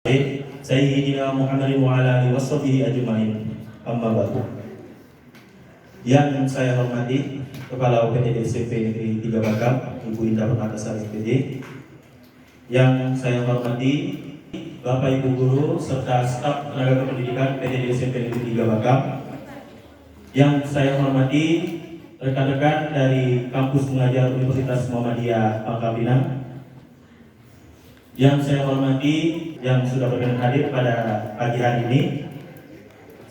Sayyidina Muhammadin wa ala alihi washabihi ajmain. Amma ba'du. Yang saya hormati Kepala UPTD SMP Negeri 3 Batam, Ibu Indah Permatasari SPD. Yang saya hormati Bapak Ibu guru serta staf tenaga kependidikan PTD SMP Negeri 3 Batam. Yang saya hormati rekan-rekan dari kampus mengajar Universitas Muhammadiyah Pangkal Pinang. Yang saya hormati yang sudah berkenan hadir pada pagi hari ini,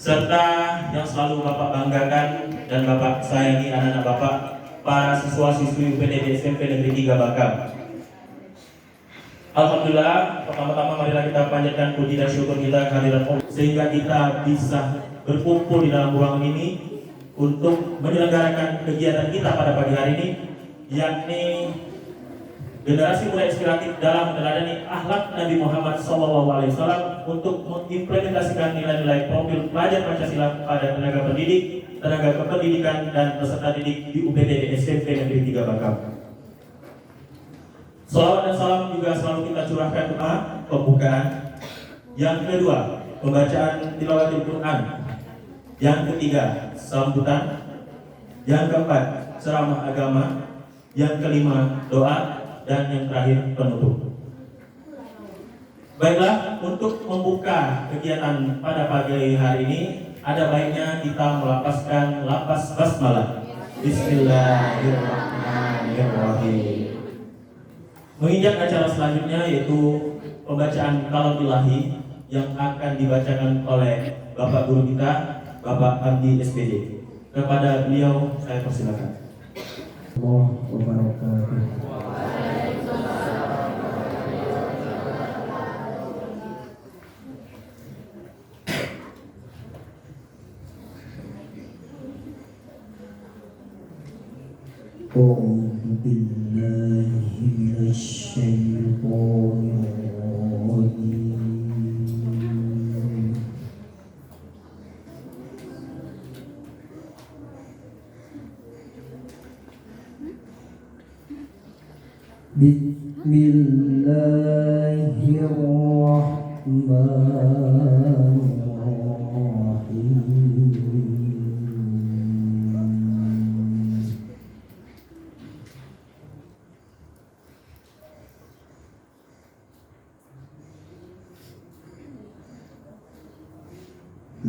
serta yang selalu Bapak banggakan dan Bapak sayangi anak-anak Bapak, para siswa-siswi UPTD SMP Negeri 3 Batam. Alhamdulillah, pertama-tama marilah kita panjatkan puji dan syukur kita kehadiran Allah sehingga kita bisa berkumpul di dalam ruangan ini untuk menyelenggarakan kegiatan kita pada pagi hari ini, yakni generasi muda inspiratif dalam meneladani akhlak Nabi Muhammad SAW untuk mengimplementasikan nilai-nilai profil pelajar Pancasila pada tenaga pendidik, tenaga kependidikan, dan peserta didik di UPTD SMP Negeri 3 Batam. Salawat dan salam juga selalu kita curahkan doa pembukaan. Yang kedua, pembacaan tilawatil Quran. Yang ketiga, sambutan. Yang keempat, ceramah agama. Yang kelima, doa. Dan yang terakhir, penutup. Baiklah, untuk membuka kegiatan pada pagi hari ini, ada baiknya kita melafazkan lafaz basmalah. Bismillahirrahmanirrahim. Menginjak acara selanjutnya yaitu pembacaan kalam ilahi yang akan dibacakan oleh Bapak Guru kita, Bapak Abdi SPD. Kepada beliau saya persilakan. Allahu wabarakatuh. أعوذ بالله من الشيطان الرجيم. بسم الله الرحمن الرحيم.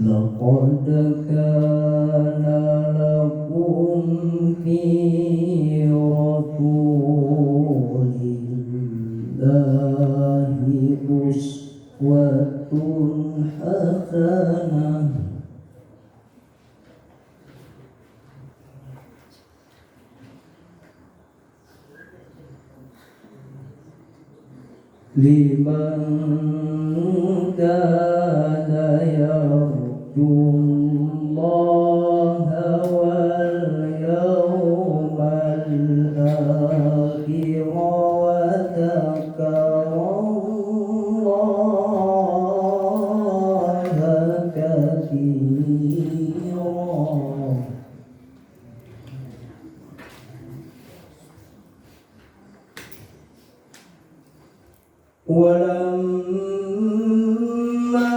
لقد كان لكم في رسول الله أسوة حسنة لمن كان يرجو الله واليوم الآخر وذكر الله كثيرا. ولما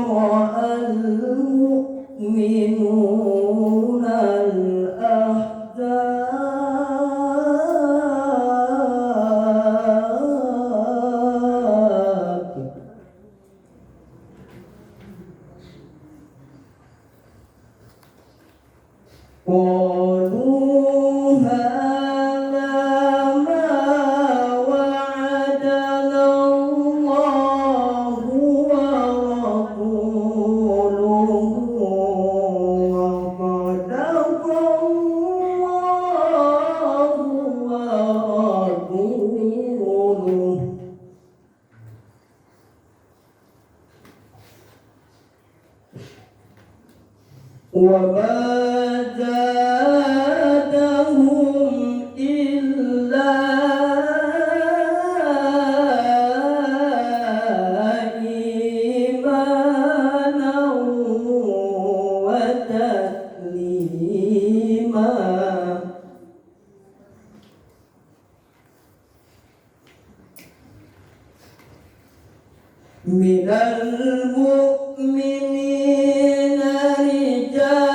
رأى المؤمنون الأحزاب قالوا هذا ما وعدنا الله ورسوله وصدق الله ورسوله وما زادهم إلا إيمانا وتسليما. minal mu'minina rijalun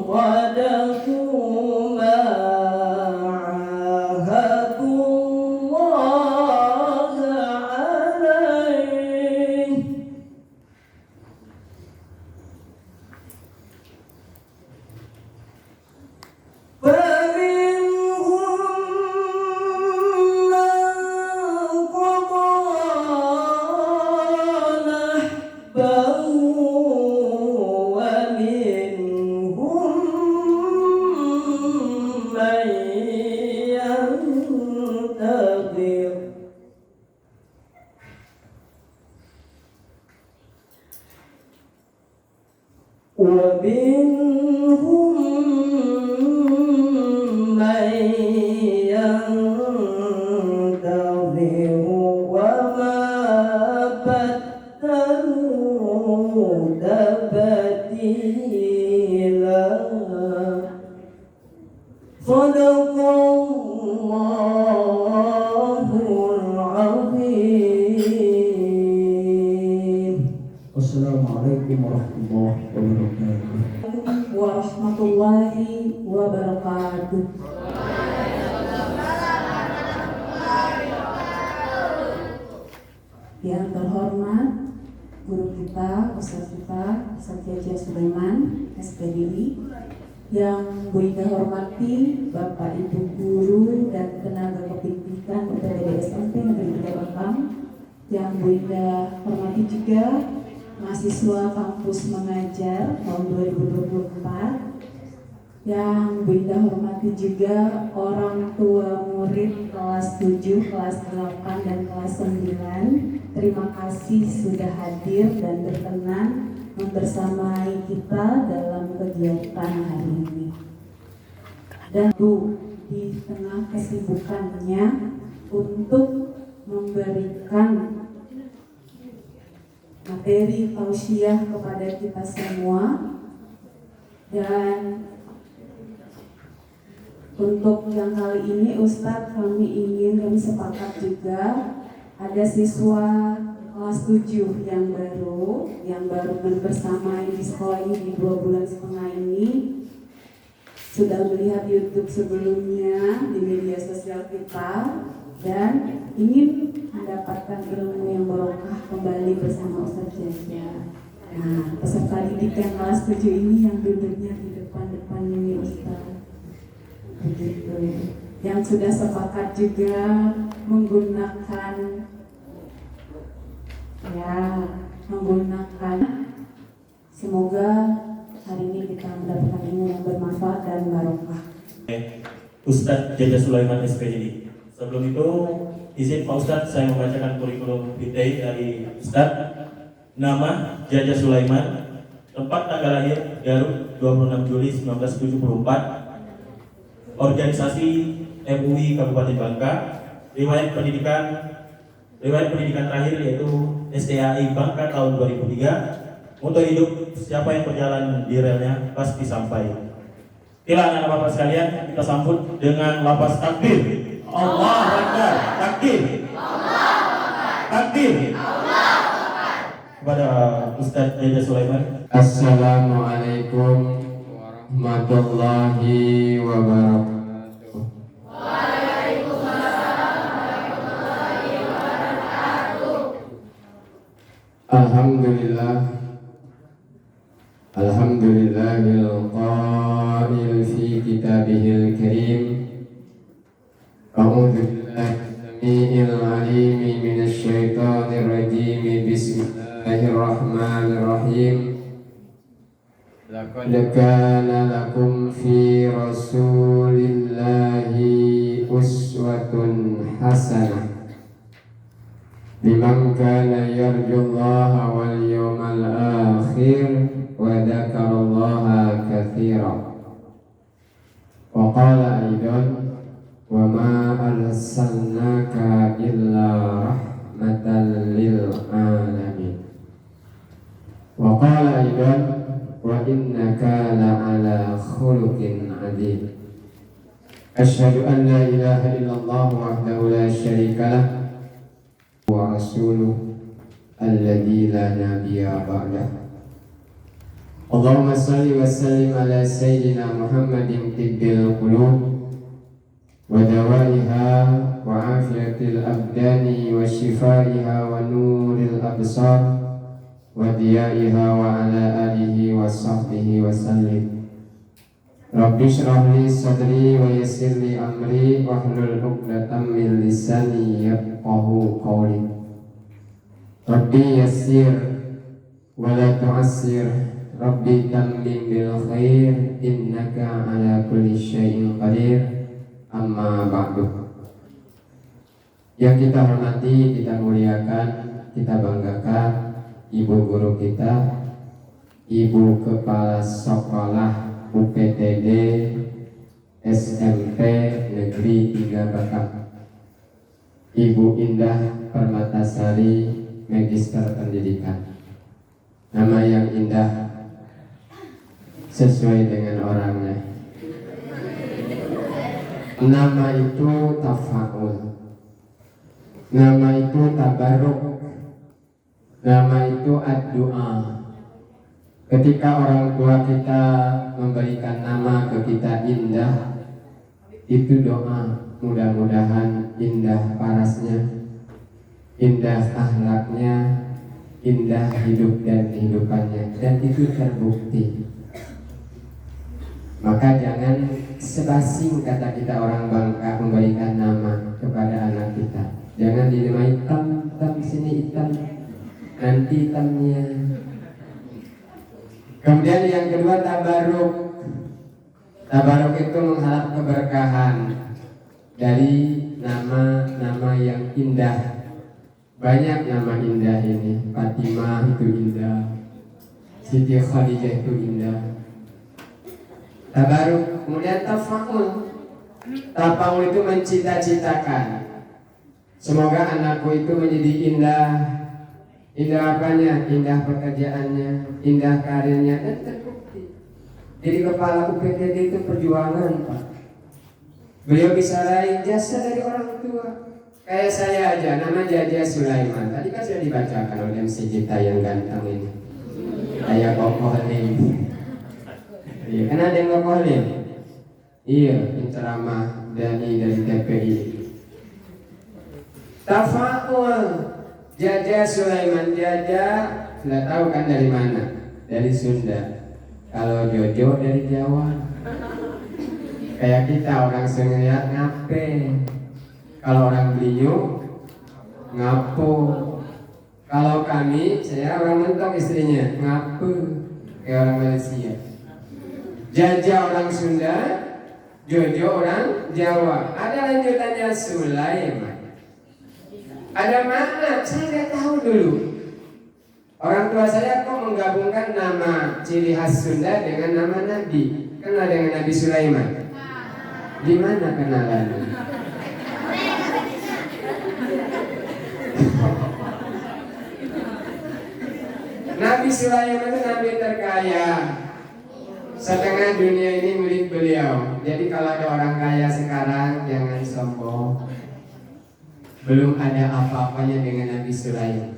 qadaku ma ahadullah alaih ومنهم من ينتظر وما بدلوا تبديلا صدق الله العظيم. Wassalamualaikum warahmatullahi wabarakatuh. Warahmatullahi wabarakatuh. Yang terhormat guru kita, Ustaz kita, Ustaz Jaja Sulaiman, SPDI. Yang Bu Ida hormati Bapak Ibu guru dan tenaga kependidikan UPTD SMP Negeri 3 Batam. Yang Bu Ida hormati juga mahasiswa kampus mengajar tahun 2024. Yang Bu Ida hormati juga orang tua murid kelas 7, kelas 8, dan kelas 9. Terima kasih sudah hadir dan berkenan membersamai kita dalam kegiatan hari ini. Dan di tengah kesibukannya untuk memberikan materi tausiah kepada kita semua, dan untuk yang kali ini Ustadz kami sepakat juga ada siswa kelas 7 yang baru bersamai di sekolah ini di 2,5 bulan ini, sudah melihat YouTube sebelumnya di media sosial kita dan ingin mendapatkan ilmu yang barokah kembali bersama Ustaz Jaja. Nah, peserta didik yang kelas 7 ini yang duduknya di depan ini Ustaz. Begitu. Yang sudah sepakat juga menggunakan semoga hari ini kita mendapatkan ilmu yang bermanfaat dan barokah. Ustaz Jaja Sulaiman SPDI. Sebelum itu izin Pak Ustadz saya membacakan kurikulum vitae dari Ustadz. Nama Jaja Sulaiman, tempat tanggal lahir Garut 26 Juli 1974, organisasi MUI Kabupaten Bangka, riwayat pendidikan terakhir yaitu STAI Bangka tahun 2003. Untuk hidup siapa yang berjalan di relnya pasti sampai. Inilah anak bapak sekalian, kita sambut dengan lafaz takbir. Allahu Akbar. Takbir. Takbir. Kepada Ustaz Jaja Sulaiman. Assalamualaikum warahmatullahi wabarakatuh. Alhamdulillahil qail fi kitabihil karim. A'udzu billahi samii'il 'aliim minasy syaithaanir rajiim. Bismillahirrahmanirrahim. Laqad kana lakum fi rasulillahi uswatun hasanah liman kana yarjullaha wal yawmal akhir wa dzakarallaha katsiran. Wa qala aidan wa ma arsalnaka illa rahmatan lil alamin. Wa qala aidan wa innaka la'ala khuluqin 'adzim. Asyhadu an la ilaha illallah wahdahu la syarika lah wa rasuluh alladzi la nabiyya ba'dah. Allahumma salli wa sallim ala sayyidina Muhammadin tibbil qulub wa dawaiha wa afiyatil abdani wa shifaiha wa nuril absar wa diyaiha wa ala alihi wa sahbihi wa sallim. Rabbi shrah li sadri wa yassir li amri wahlul 'uqdatam min lisani yafqahu qawli. Rabbi yassir wa la tu'assir, Rabbi tammim bil khair, innaka ala kulli syai'in qadir. Amma ba'du. Yang kita hormati, kita muliakan, kita banggakan ibu guru kita, ibu kepala sekolah UPTD SMP Negeri 3 Batam, Ibu Indah Permatasari, Magister Pendidikan. Nama yang indah sesuai dengan orangnya. Nama itu tafaul, nama itu tabaruk, nama itu ad-doa. Ketika orang tua kita memberikan nama ke kita indah, itu doa, mudah-mudahan indah parasnya, indah akhlaknya, indah hidup dan kehidupannya, dan itu terbukti. Maka jangan sebasing kata kita orang Bangka memberikan nama kepada anak kita. Jangan dinamai hitam sini hitam, nanti hitamnya. Kemudian yang kedua tabaruk. Tabaruk itu mengharap keberkahan dari nama-nama yang indah. Banyak nama indah ini. Fatimah itu indah, Siti Khadijah itu indah. Tabaruk. Kemudian tafaul. Tafaul itu mencita-citakan, semoga anakku itu menjadi indah. Indah apanya? Indah pekerjaannya, indah karirnya, dan terbukti. Jadi kepala UPTD itu perjuangan, Pak. Beliau bisa raih jasa dari orang tua. Kayak saya aja, nama Jaja Sulaiman. Tadi kan sudah dibacakan oleh MC kita yang ganteng ini. Kayak Kokoh Lim. Iya, kan ada yang Kokoh Lim? Iya, penceramah dari TPI. Tafaul. Jaja Sulaiman, Jaja sudah tahu kan dari mana? Dari Sunda. Kalau Jojo dari Jawa. Kayak kita orang Sunda ngape. Kalau orang Beliau ngapo. Kalau kami, saya orang Mentok istrinya ngape. Kayak orang Malaysia. Jaja orang Sunda, Jojo orang Jawa. Ada lanjutannya Sulaiman. Ada makna, saya nggak tahu dulu. Orang tua saya kok menggabungkan nama ciri khas Sunda dengan nama Nabi. Kenal dengan Nabi Sulaiman? Di mana kenalannya? Nabi Sulaiman itu nabi terkaya. Setengah dunia ini milik beliau. Jadi kalau ada orang kaya sekarang, jangan sombong. Belum ada apa-apanya dengan Nabi Sulaiman.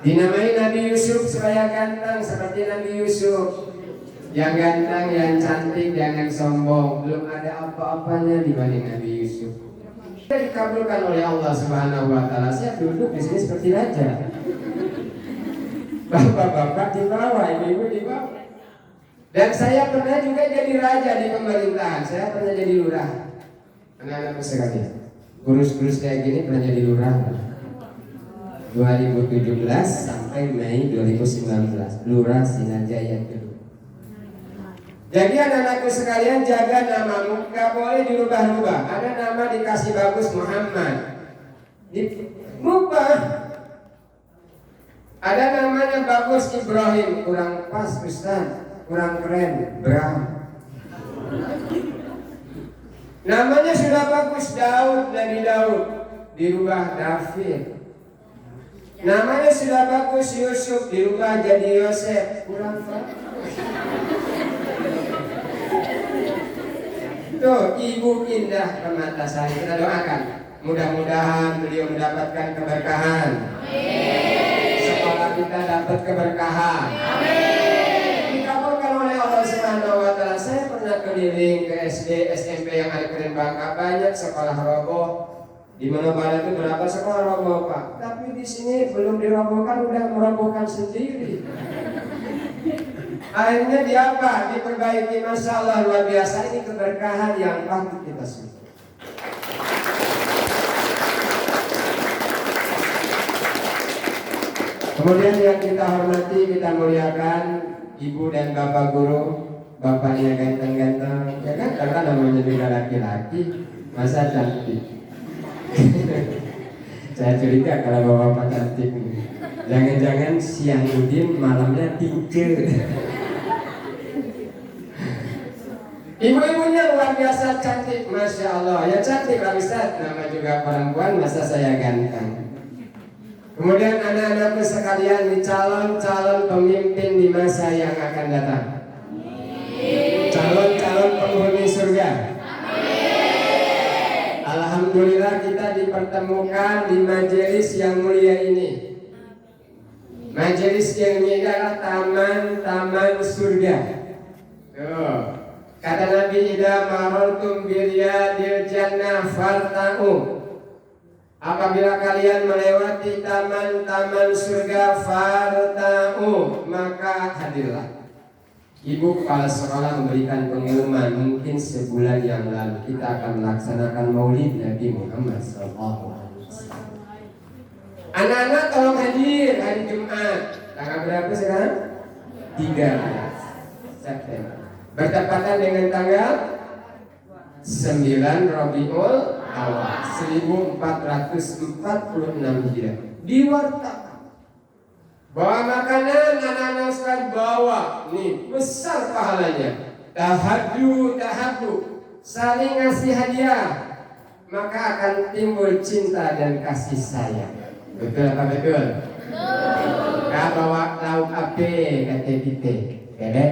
Dinamai Nabi Yusuf supaya ganteng seperti Nabi Yusuf. Yang ganteng, yang cantik, jangan sombong. Belum ada apa-apanya dibanding Nabi Yusuf. Kita dikabulkan oleh Allah Subhanahu wa Ta'ala. Saya duduk di sini seperti raja. Bapak-bapak di bawah, ibu-ibu di bawah. Dan saya pernah juga jadi raja di pemerintahan. Saya pernah jadi lurah. Anak-anakku sekalian, gurus-gurus kayak gini pernah jadi lurah 2017 sampai Mei 2019, lurah Sinajaya kedua. Jadi anak-anakku sekalian, jaga namamu, gak boleh dirubah-rubah. Ada nama dikasih bagus Muhammad, dirubah. Ada namanya bagus Ibrahim, kurang pas Ustaz, kurang keren, Bram. Namanya sudah bagus Daud, Nabi Daud, dirubah David. Namanya sudah bagus Yusuf, dirubah jadi Yosef, kurang bagus. Tuh, Ibu Indah Permatasari, kita doakan. Mudah-mudahan beliau mendapatkan keberkahan. Sekolah kita dapat keberkahan. Dikabulkan oleh Allah Subhanahu wa taala. Saya pernah keliling ke SD, SMP yang ada Keren Bangka, banyak sekolah roboh. Di mana-mana itu berapa sekolah roboh, Pak. Tapi di sini belum dirobohkan udah merobohkan sendiri. Akhirnya diapa? Diperbaiki. Masya Allah, luar biasa. Ini keberkahan yang patut kita semua. Kemudian yang kita hormati, kita muliakan ibu dan bapak guru. Bapaknya ganteng-ganteng, ya kan? Karena namanya juga laki-laki, masa cantik. Saya curiga kalau bapak cantik. Jangan-jangan siang udin, malamnya tince. Ibu-ibunya luar biasa cantik, Masya Allah. Ya cantik lah Ustaz, nama juga perempuan, masa saya ganteng. Kemudian anak-anakku sekalian, di calon-calon pemimpin di masa yang akan datang. Calon-calon penghuni surga. Alhamdulillah kita dipertemukan di majelis yang mulia ini. Majelis yang ini adalah taman-taman surga. Tuh. Kata Nabi, idza marartum biryadil jannah farta'u. Apabila kalian melewati taman-taman surga, farta'u, maka hadirlah. Ibu kepala sekolah memberikan pengumuman, mungkin sebulan yang lalu kita akan melaksanakan Maulid Nabi Muhammad SAW. Anak-anak tolong hadir hari Jumat. Tanggal berapa sekarang? 3 September. Bertepatan dengan tanggal 9 Rabiul Awal 1446 Hijriah. Diwartakan bawa makanan, anak-anak sekalian bawa. Nih besar pahalanya. Tahaddu, saling ngasih hadiah, maka akan timbul cinta dan kasih sayang. Betul apa betul? Kau bawa lauk apa? Kata kita bebek.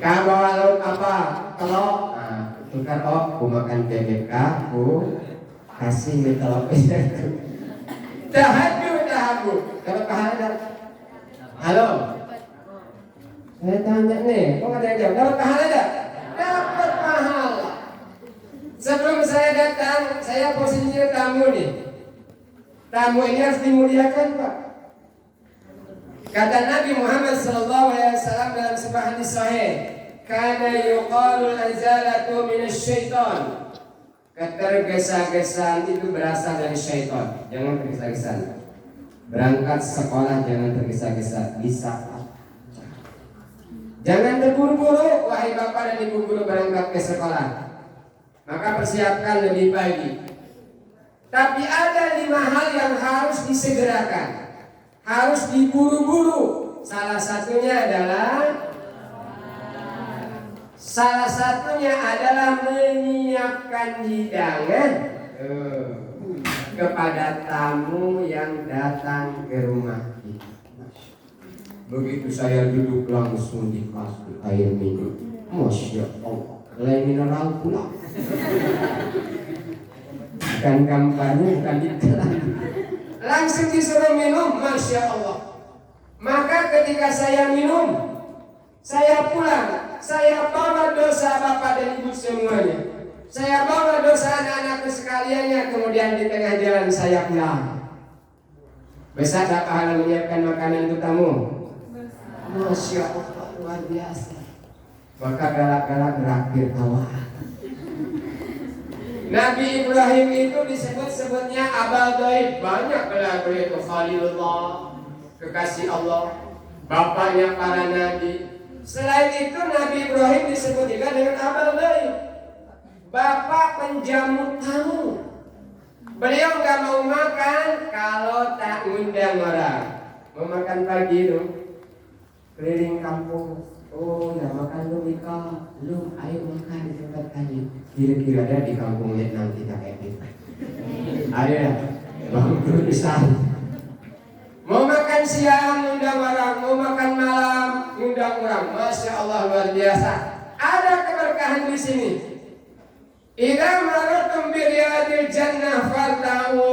Kau bawa lauk apa? Telur. Nah, tukar aku makan bebek, aku kasih mie telur. Tahaddu. Dapat pahala tak? Halo. Saya tanya nih, kok ada yang jawab? Dapat pahala tak? Dapat pahala. Sebelum saya datang, saya posisinya tamu nih. Tamu ini harus dimuliakan, Pak. Kata Nabi Muhammad SAW dalam sebuah hadis sahih, kana yuqalu al-azalatu minasyaitan. Ketergesa-gesaan itu berasal dari syaitan. Jangan tergesa-gesa. Berangkat sekolah jangan tergesa-gesa, bisa. Jangan terburu-buru, wahai bapak dan ibu guru berangkat ke sekolah. Maka persiapkan lebih pagi. Tapi ada 5 hal yang harus disegerakan, harus diburu-buru. Salah satunya adalah menyiapkan hidangan kepada tamu yang datang ke rumah kita. Begitu saya duduk langsung dikasih air minum. Masya Allah, air mineral pula. Bukan kampanye, bukan iklan. Langsung disuruh minum, Masya Allah. Maka ketika saya minum, saya pulang, saya bawa dosa bapak dan ibu semuanya. Saya bawa dosa anak-anakku sekaliannya, kemudian di tengah jalan saya pulang. Besar tak pahala menyiapkan makanan untuk tamu? Masya Allah, luar biasa. Maka galak-galak berakhir tawa. Nabi Ibrahim itu disebut-sebutnya Abal Dhaif. Banyak gelar beliau itu Khalilullah, kekasih Allah, bapaknya para nabi. Selain itu Nabi Ibrahim disebut juga dengan Abal Dhaif, bapak penjamu tamu. Beliau nggak mau makan kalau tak ngundang orang. Mau makan pagi dong, keliling kampung. Oh ya makan lu Mika, lu ayo makan di tempat tadi. Kira-kira ada di kampung Vietnam kita kayak gitu. Ada, bang bisa. Mau makan siang ngundang orang, mau makan malam ngundang orang. Masya Allah luar biasa. Ada keberkahan di sini. Idza maratum bi riyadil jannah farta'u.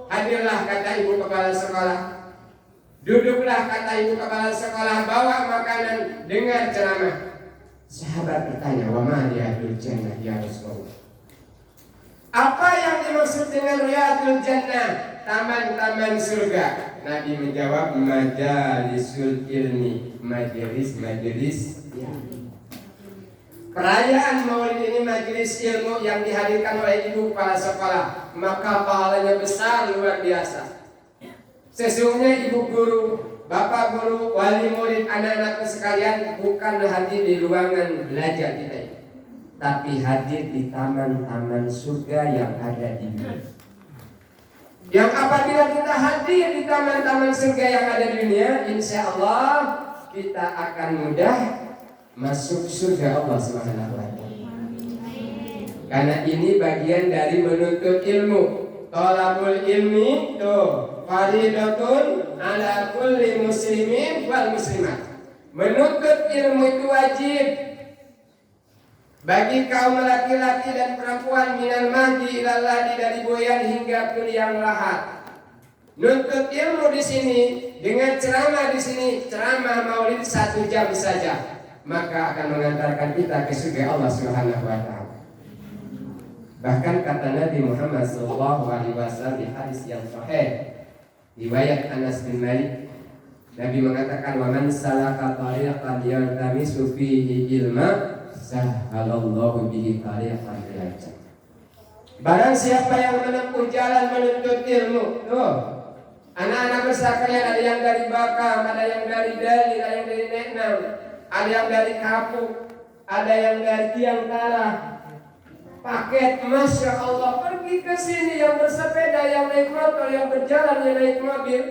Hadirlah kata ibu kepala sekolah. Duduklah kata ibu kepala sekolah, bawa makanan, dengar ceramah. Sahabat bertanya, wa ma riyadul jannah ya Rasulullah? Apa yang dimaksud dengan riyadul jannah? Taman-taman surga. Nabi menjawab, majalisul ilmi, majelis ilmu. Perayaan Maulid ini majelis ilmu yang dihadirkan oleh ibu kepala sekolah, maka pahalanya besar luar biasa. Sesungguhnya ibu guru, bapak guru, wali murid, anak-anakku sekalian bukan hadir di ruangan belajar kita ini, tapi hadir di taman-taman surga yang ada di dunia. Yang apabila kita hadir di taman-taman surga yang ada di dunia, insya Allah kita akan mudah masuk surga Allah Subhanahu wa Ta'ala. Karena ini bagian dari menuntut ilmu. Thalabul ilmi tuh faridatun ala kulli muslimin wal muslimat. Menuntut ilmu itu wajib bagi kaum laki-laki dan perempuan minal mahdi ilal lahdi, dari boyan hingga ke liang lahat. Nuntut ilmu di sini dengan ceramah di sini, ceramah Maulid 1 jam saja, maka akan mengantarkan kita ke surga Allah Subhanahu wa Ta'ala. Bahkan kata Nabi Muhammad SAW di hadis yang sahih riwayat Anas bin Malik, Nabi mengatakan, wa man salaka tariqan yaltamisu fihi ilma sahhalallahu bihi tariqan ilal jannah. Barang siapa yang menempuh jalan menuntut ilmu, tuh anak-anak besar kalian, ada yang dari Bakam, ada yang dari Dali, ada yang dari Neknam, ada yang dari Kapuk, ada yang dari Tiangkara. Paket, masya Allah, pergi ke sini, yang bersepeda, yang naik motor, yang berjalan, yang naik mobil.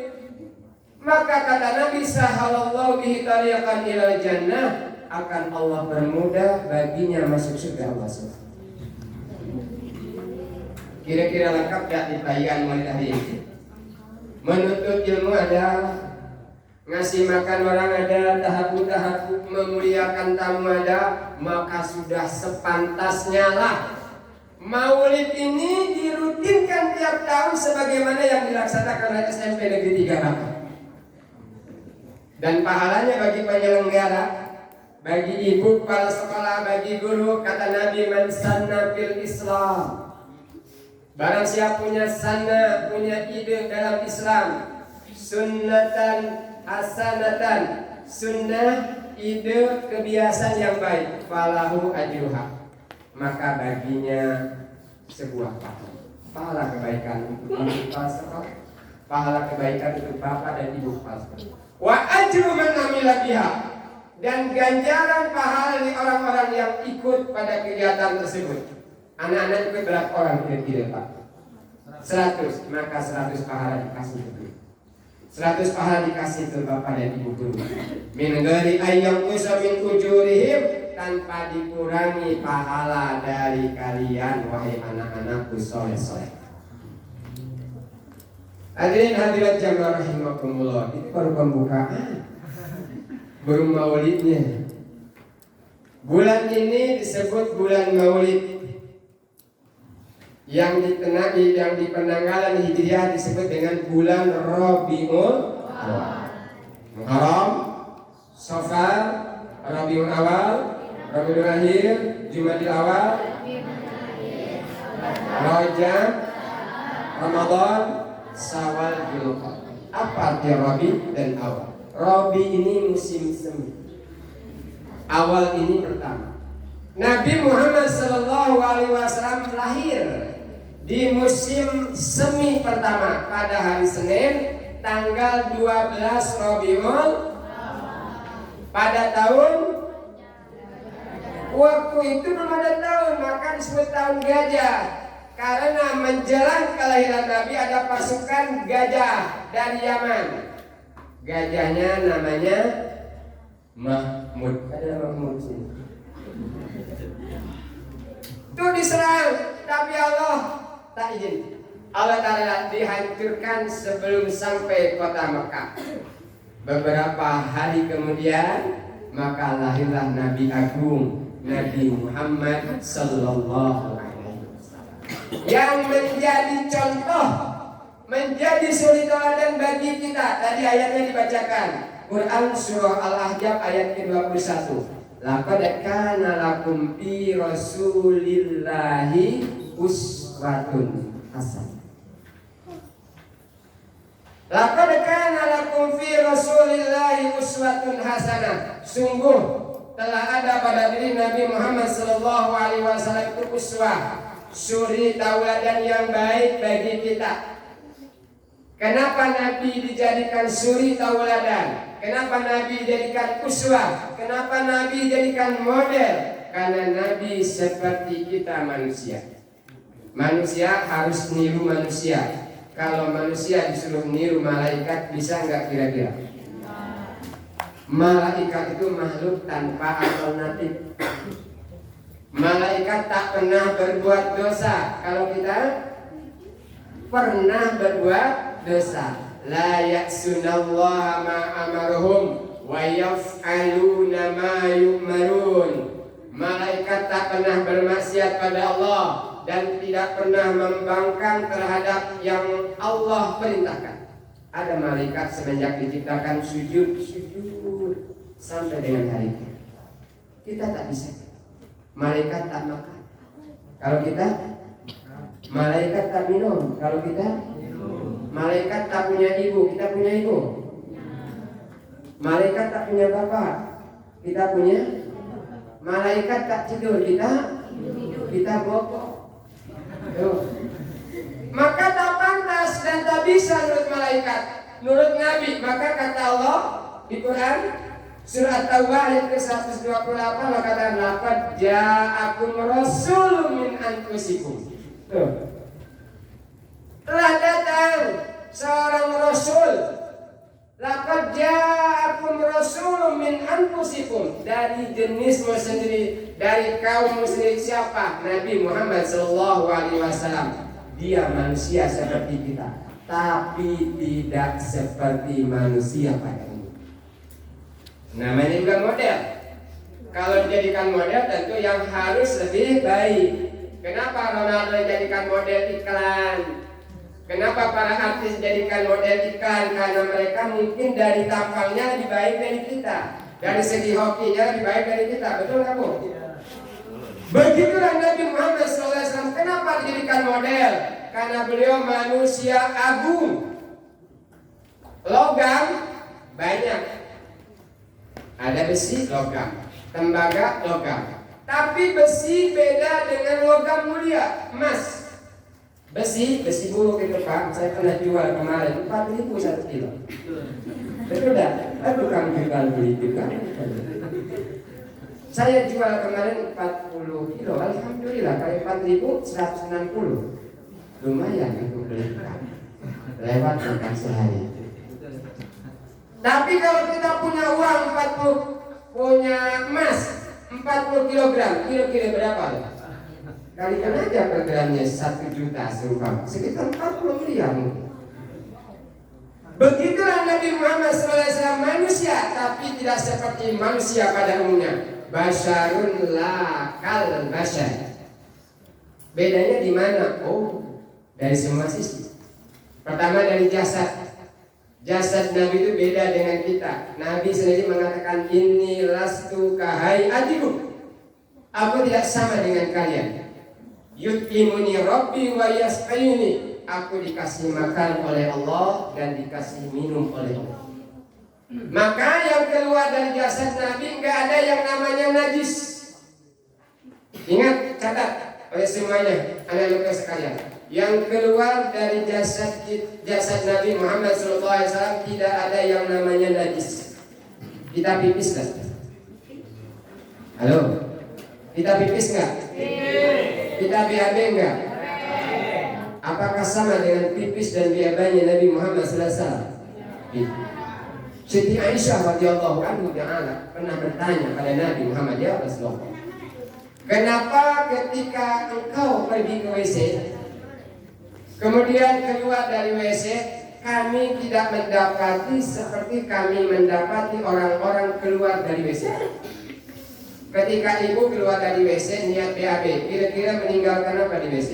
Maka kata Nabi, sahhalallahu bihi tariqan ilal jannah, akan Allah permudah baginya masuk surga Allah SWT. Kira-kira lengkap gak di tayangan mulai hari ini? Menuntut ilmu ada, ngasih makan orang ada, tahapu-tahapu memuliakan tamu ada, maka sudah sepantasnya lah Maulid ini dirutinkan tiap tahun sebagaimana yang dilaksanakan oleh SMP Negeri 3 Bapak. Dan pahalanya bagi penyelenggara, bagi ibu kepala sekolah, bagi guru, kata Nabi, man sanna fil Islam. Barang siapa punya sanna, punya ide dalam Islam, sunnatan hasanatan, sunnah, ide, kebiasaan yang baik, falahu ajruha, maka baginya sebuah pahala kebaikan untuk ibu kepala sekolah, pahala kebaikan untuk bapak dan ibu kepala sekolah. Wa ajru man amila biha, dan ganjaran pahala di orang-orang yang ikut pada kegiatan tersebut. Anak-anak ikut berapa orang kira-kira Pak? 100, maka 100 pahala dikasih ke 100 pahala dikasih ke bapak dan ibu guru. Min ghairi ayyam usamin ujurihim, tanpa dikurangi pahala dari kalian wahai anak-anakku soleh-soleh. Hadirin hadirat jamaah rahimakumullah, itu baru pembukaan, belum maulidnya. Bulan ini disebut bulan Maulid. Yang di penanggalan Hijriah disebut dengan bulan Rabiul Awal. Muharram, Safar, Rabiul Awal, Rabiul Akhir, Jumadil Awal, Rajab, Ramadan, Syawal, Dzulqa'dah. Apa arti Rabi dan Awal? Rabi ini musim semi, Awal ini pertama. Nabi Muhammad SAW lahir di musim semi pertama pada hari Senin tanggal 12 Rabiul pada tahun, waktu itu belum ada tahun, maka disebut tahun gajah, karena menjelang kelahiran Nabi ada pasukan gajah dari Yaman. Gajahnya namanya Mahmud. Ada Mahmud sini. Itu diserang, tapi Allah tak izin. Allah Ta'ala dihancurkan sebelum sampai kota Mekah. Beberapa hari kemudian maka lahirlah Nabi Agung, Nabi Muhammad Sallallahu Alaihi yang menjadi contoh, menjadi suri teladan bagi kita. Tadi ayatnya dibacakan, Quran surah Al-Ahzab ayat ke-21. Laqad kana lakum fi rasulillahi uswatun hasanah. Laqad kana lakum fi rasulillahi uswatun hasanah. Sungguh telah ada pada diri Nabi Muhammad sallallahu alaihi wasallam itu uswah, suri tauladan yang baik bagi kita. Kenapa Nabi dijadikan suri tauladan? Kenapa Nabi dijadikan uswah? Kenapa Nabi dijadikan model? Karena Nabi seperti kita manusia. Manusia harus niru manusia. Kalau manusia disuruh niru malaikat, bisa nggak kira-kira? Malaikat itu makhluk tanpa alternatif. Malaikat tak pernah berbuat dosa. Kalau kita pernah berbuat dosa. La ya'sunallaha ma amaruhum wa yaf'aluna ma yu'marun. Malaikat tak pernah bermaksiat pada Allah dan tidak pernah membangkang terhadap yang Allah perintahkan. Ada malaikat semenjak diciptakan sujud sampai dengan hari ini. Kita tak bisa. Malaikat tak makan. Kalau kita, malaikat tak minum. Kalau kita, malaikat tak punya ibu. Kita punya ibu. Malaikat tak punya bapak. Kita punya. Malaikat tak tidur. Kita bokok. Maka tak pantas dan tak bisa menurut malaikat, menurut Nabi. Maka kata Allah di Quran surat Taubah ayat ke-128, maka kata laqad ja'akum rasulun min anfusikum. Telah datang seorang rasul. Laqad ja'akum rasulun min anfusikum, dari jenismu sendiri, dari kaummu sendiri. Siapa? Nabi Muhammad sallallahu alaihi wasallam. Dia manusia seperti kita, tapi tidak seperti manusia pada umumnya. Namanya juga model. Kalau dijadikan model tentu yang harus lebih baik. Kenapa Ronaldo dijadikan model iklan? Kenapa para artis dijadikan model iklan? Karena mereka mungkin dari tampangnya lebih baik dari kita, dari segi hokinya lebih baik dari kita. Betul nggak, Bu? Begitulah Nabi Muhammad SAW. Kenapa dijadikan model? Karena beliau manusia agung. Logam banyak. Ada besi, logam. Tembaga, logam. Tapi besi beda dengan logam mulia, emas. Besi buruk itu Pak. Saya pernah jual kemarin 4.000 1 kilo. Betul dah? Tukang jual beli juga. Saya jual kemarin 40 kilo, alhamdulillah. Kali 4.000 160. Lumayan untuk beli lewat makan sehari. Tapi kalau kita punya uang 40, punya emas 40 kilogram, kira-kira berapa? Kalikan aja per gramnya 1 juta serupa, sekitar 40 miliar mungkin. Begitulah Nabi Muhammad SAW, manusia tapi tidak seperti manusia pada umumnya. Basyarun la kal basyar. Bedanya di mana? Oh, dari semua sisi. Pertama dari jasad. Jasad Nabi itu beda dengan kita. Nabi sendiri mengatakan inni lastu kahayatikum. Aku tidak sama dengan kalian. Yut'imuni Rabbi wa yasqini. Aku dikasih makan oleh Allah dan dikasih minum oleh Allah. Maka yang keluar dari jasad Nabi enggak ada yang namanya najis. Ingat, catat oleh semuanya, anak-anak sekalian. Yang keluar dari jasad Nabi Muhammad SAW tidak ada yang namanya najis. Kita pipis kan? Halo? Kita pipis nggak? Kita BAB nggak? Apakah sama dengan pipis dan BAB-nya Nabi Muhammad SAW? Siti Aisyah radhiyallahu anha pernah bertanya pada Nabi Muhammad, ya Rasulullah, kenapa ketika engkau pergi ke WC, kemudian keluar dari WC, kami tidak mendapati seperti kami mendapati orang-orang keluar dari WC? Ketika ibu keluar dari WC niat BAB, kira-kira meninggalkan apa di WC?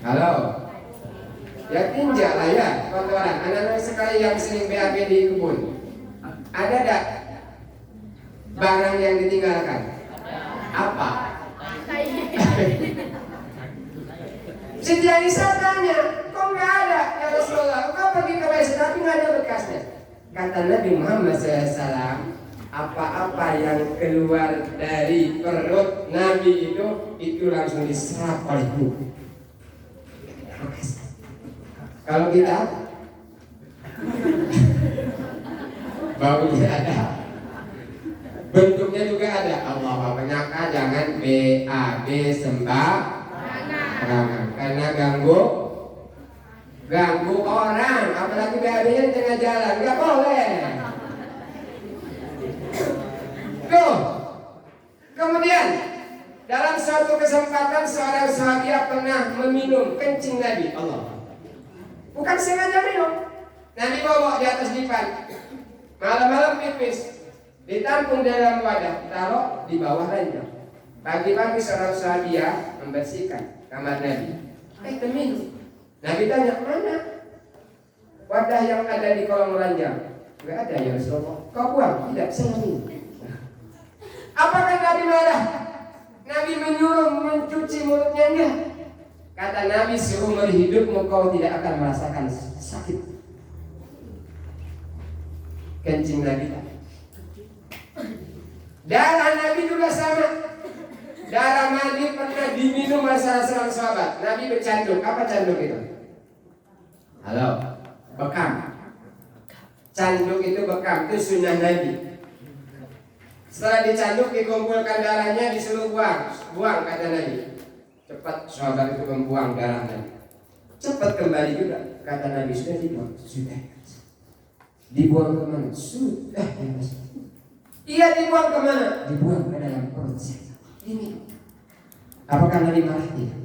Halo. Ya tinjak lah ya kotoran. Anak-anak sekali yang sering BAB di kebun. Ada tak barang yang ditinggalkan? Apa? Siti Aisyah tanya, kok nggak ada ya Rasulullah? Kau pergi ke Aisyah tapi nggak ada bekasnya. Kata Nabi Muhammad SAW, apa-apa yang keluar dari perut Nabi itu langsung diserap oleh buku. Kalau kita baunya ada, bentuknya juga ada. Allah banyak jangan BAB sembah karena ganggu orang, apalagi BAB-nya di tengah jalan, nggak boleh. Tuh. Kemudian dalam suatu kesempatan seorang sahabat pernah meminum kencing Nabi. Allah. Bukan sengaja minum. Nabi bawa di atas dipan. Malam-malam pipis, ditampung dalam wadah, taruh di bawah ranjang. Pagi-pagi seorang sahabat membersihkan kamar Nabi. Minum. Nabi tanya, mana wadah yang ada di kolong ranjang? Enggak ada ya Rasulullah. Kau buang? Tidak, saya minum. Apakah Nabi marah? Nabi menyuruh mencuci mulutnya? Enggak. Kata Nabi, seumur hidupmu kau tidak akan merasakan sakit. Kencing Nabi. Darah Nabi juga sama. Darah Nabi pernah diminum oleh salah seorang sahabat. Nabi bercanduk. Apa canduk itu? Halo, bekam. Canduk itu bekam, itu sunnah Nabi. Setelah dicanduk, dikumpulkan darahnya, disuruh buang kata Nabi. Cepat sahabat itu membuang darahnya. Cepat kembali juga kata Nabi, sudah dibuang. Sudah. Dibuang kemana? Sudah. Iya, dibuang kemana? Dibuang ke dalam perut saya. Ini. Apakah Nabi marah? Tidak.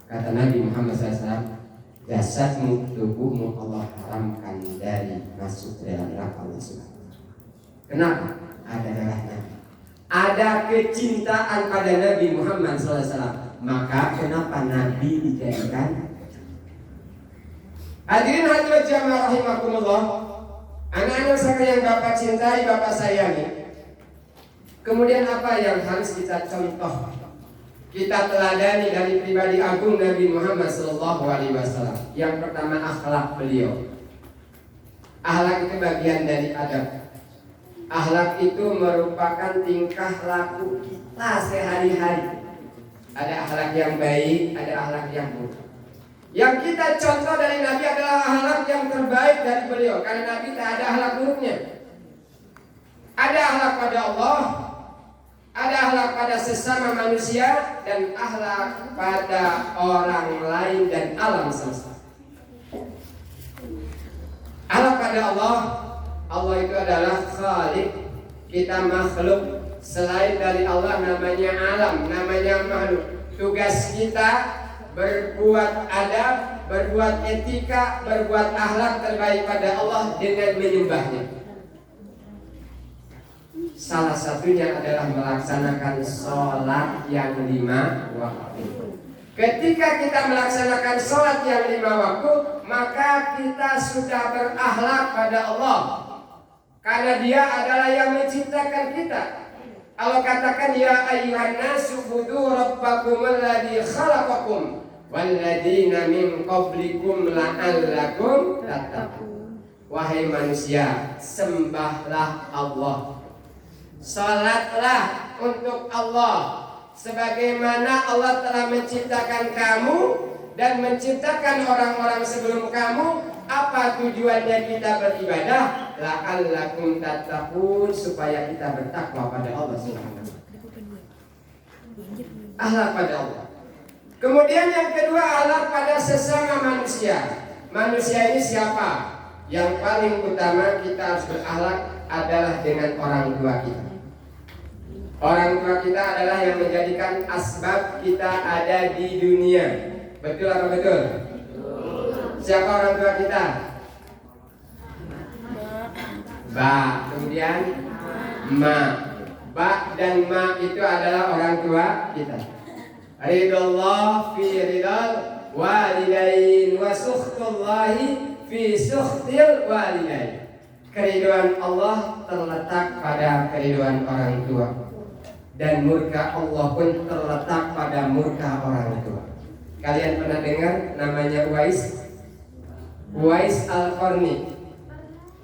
Kata Nabi Muhammad SAW, jasadmu, tubuhmu Allah haramkan dari masuk ke dalam neraka Allah SWT. Kenapa? Ada darahnya. Ada kecintaan pada Nabi Muhammad SAW. Maka kenapa Nabi dijadikan? Hadirin hadirat jamaah rahimakumullah. Anak-anak saya yang Bapak cintai, Bapak sayangi. Kemudian apa yang harus kita contoh? Kita teladani dari pribadi agung Nabi Muhammad SAW. Yang pertama, akhlak beliau. Akhlak itu bagian dari adab. Akhlak itu merupakan tingkah laku kita sehari-hari. Ada akhlak yang baik, ada akhlak yang buruk. Yang kita contoh dari Nabi adalah akhlak yang terbaik dari beliau, karena Nabi tak ada akhlak buruknya. Ada akhlak pada Allah, ada akhlak pada sesama manusia, dan akhlak pada orang lain dan alam semesta. Akhlak pada Allah, Allah itu adalah Khalik. Kita makhluk. Selain dari Allah namanya alam, namanya makhluk. Tugas kita berbuat adab, berbuat etika, berbuat akhlak terbaik pada Allah dengan menyembahnya. Salah satunya adalah melaksanakan sholat yang 5 waktu. Ketika kita melaksanakan sholat yang 5 waktu, maka kita sudah berakhlak pada Allah. Karena Dia adalah yang menciptakan kita. Allah katakan, ya ayyuhan nasu budu rabbakum alladzi khalaqakum walladzina min qablikum la'allakum tattaqun. Wahai manusia, sembahlah Allah. Salatlah untuk Allah sebagaimana Allah telah menciptakan kamu dan menciptakan orang-orang sebelum kamu. Apa tujuannya kita beribadah? La'allakum tattaqun, supaya kita bertakwa pada Allah Subhanahu wa taala. Akhlak pada Allah. Kemudian yang kedua, akhlak pada sesama manusia. Manusia ini siapa? Yang paling utama kita harus berakhlak adalah dengan orang tua kita. Orang tua kita adalah yang menjadikan asbab kita ada di dunia. Betul atau betul? Siapa orang tua kita? Ba, kemudian ma. Ba dan ma itu adalah orang tua kita. Ridallah fi ridal walidain wa sukhtullahi fi sukhtil walidain. Keriduan Allah terletak pada keriduan orang tua, dan murka Allah pun terletak pada murka orang tua. Kalian pernah dengar namanya Uwais Al-Qarni?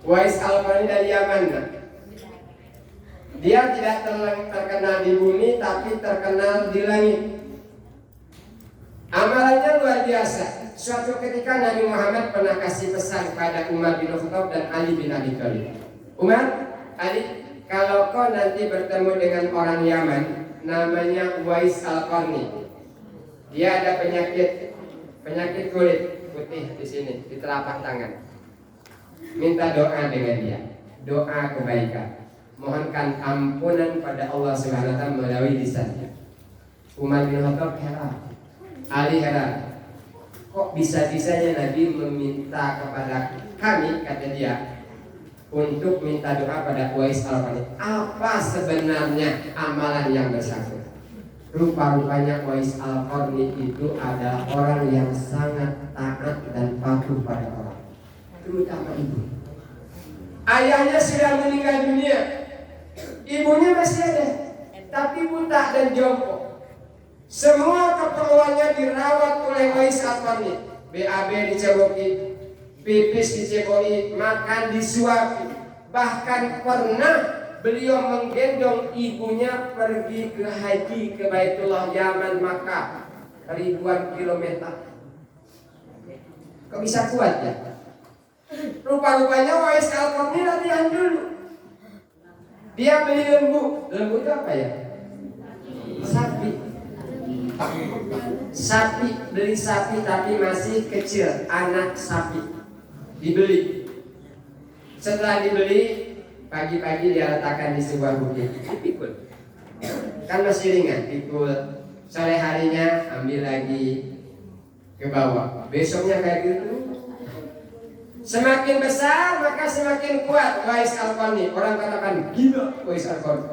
Uwais Al-Qarni dari Yaman. Dia tidak terkenal di bumi, tapi terkenal di langit. Amalannya luar biasa. Suatu ketika Nabi Muhammad pernah kasih pesan pada Umar bin Khattab dan Ali bin Abi Thalib. Umar, Ali, kalau kau nanti bertemu dengan orang Yaman, namanya Uwais Al-Qarni. Dia ada penyakit kulit putih di sini, di telapak tangan. Minta doa dengan dia, doa kebaikan. Mohonkan ampunan pada Allah Subhanahu wa taala melalui lisannya. Umar bin Khattab heran, Ali heran. Kok bisa-bisanya Nabi meminta kepada kami, kata dia, untuk minta doa pada Uwais Al-Qarni? Apa sebenarnya amalan yang bersangkutan? Rupa-rupanya Uwais Al-Qarni itu adalah orang yang sangat taat dan patuh pada orang, terutama ibu. Ayahnya sudah meninggal dunia, ibunya masih ada, tapi buta dan jongkok. Semua keperluannya dirawat oleh Uwais Al-Qarni. BAB diceboki, pipis diceboki, makan disuapi. Bahkan pernah beliau menggendong ibunya pergi ke haji ke Baitullah Yaman Makkah, ribuan kilometer. Kok bisa kuat ya? Rupa-rupanya Uwais Al-Qarni latihan dulu. Dia beli lembu. Lembu itu apa ya? Sapi, beli sapi tapi masih kecil, anak sapi dibeli. Setelah dibeli, pagi-pagi dia letakkan di sebuah bukit, dipikul. Kan masih ringan, pikul. Sore harinya ambil lagi ke bawah. Besoknya kayak gitu. Semakin besar maka semakin kuat Uwais Al-Qarni. Orang katakan gila Uwais Al-Qarni.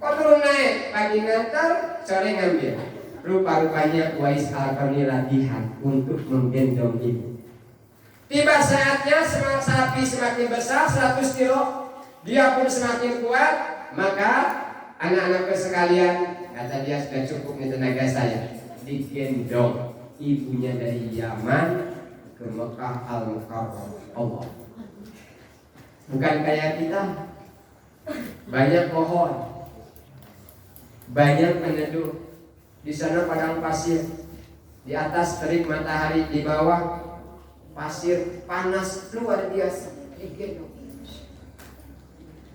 Kok turun naik, pagi ngantar, sore ngambil. Rupa-rupanya Uwais Al-Qarni latihan untuk menggendong ibu. Tiba saatnya sapi semakin besar 100 kilo, dia pun semakin kuat. Maka anak-anakku sekalian, kata dia, sudah cukup nih tenaga saya. Digendong ibunya dari Yaman ke Mekah Al-Mukarram. Allah. Bukan kayak kita, banyak pohon, banyak peneduh. Di sana padang pasir, di atas terik matahari, di bawah pasir panas luar biasa. Digendong.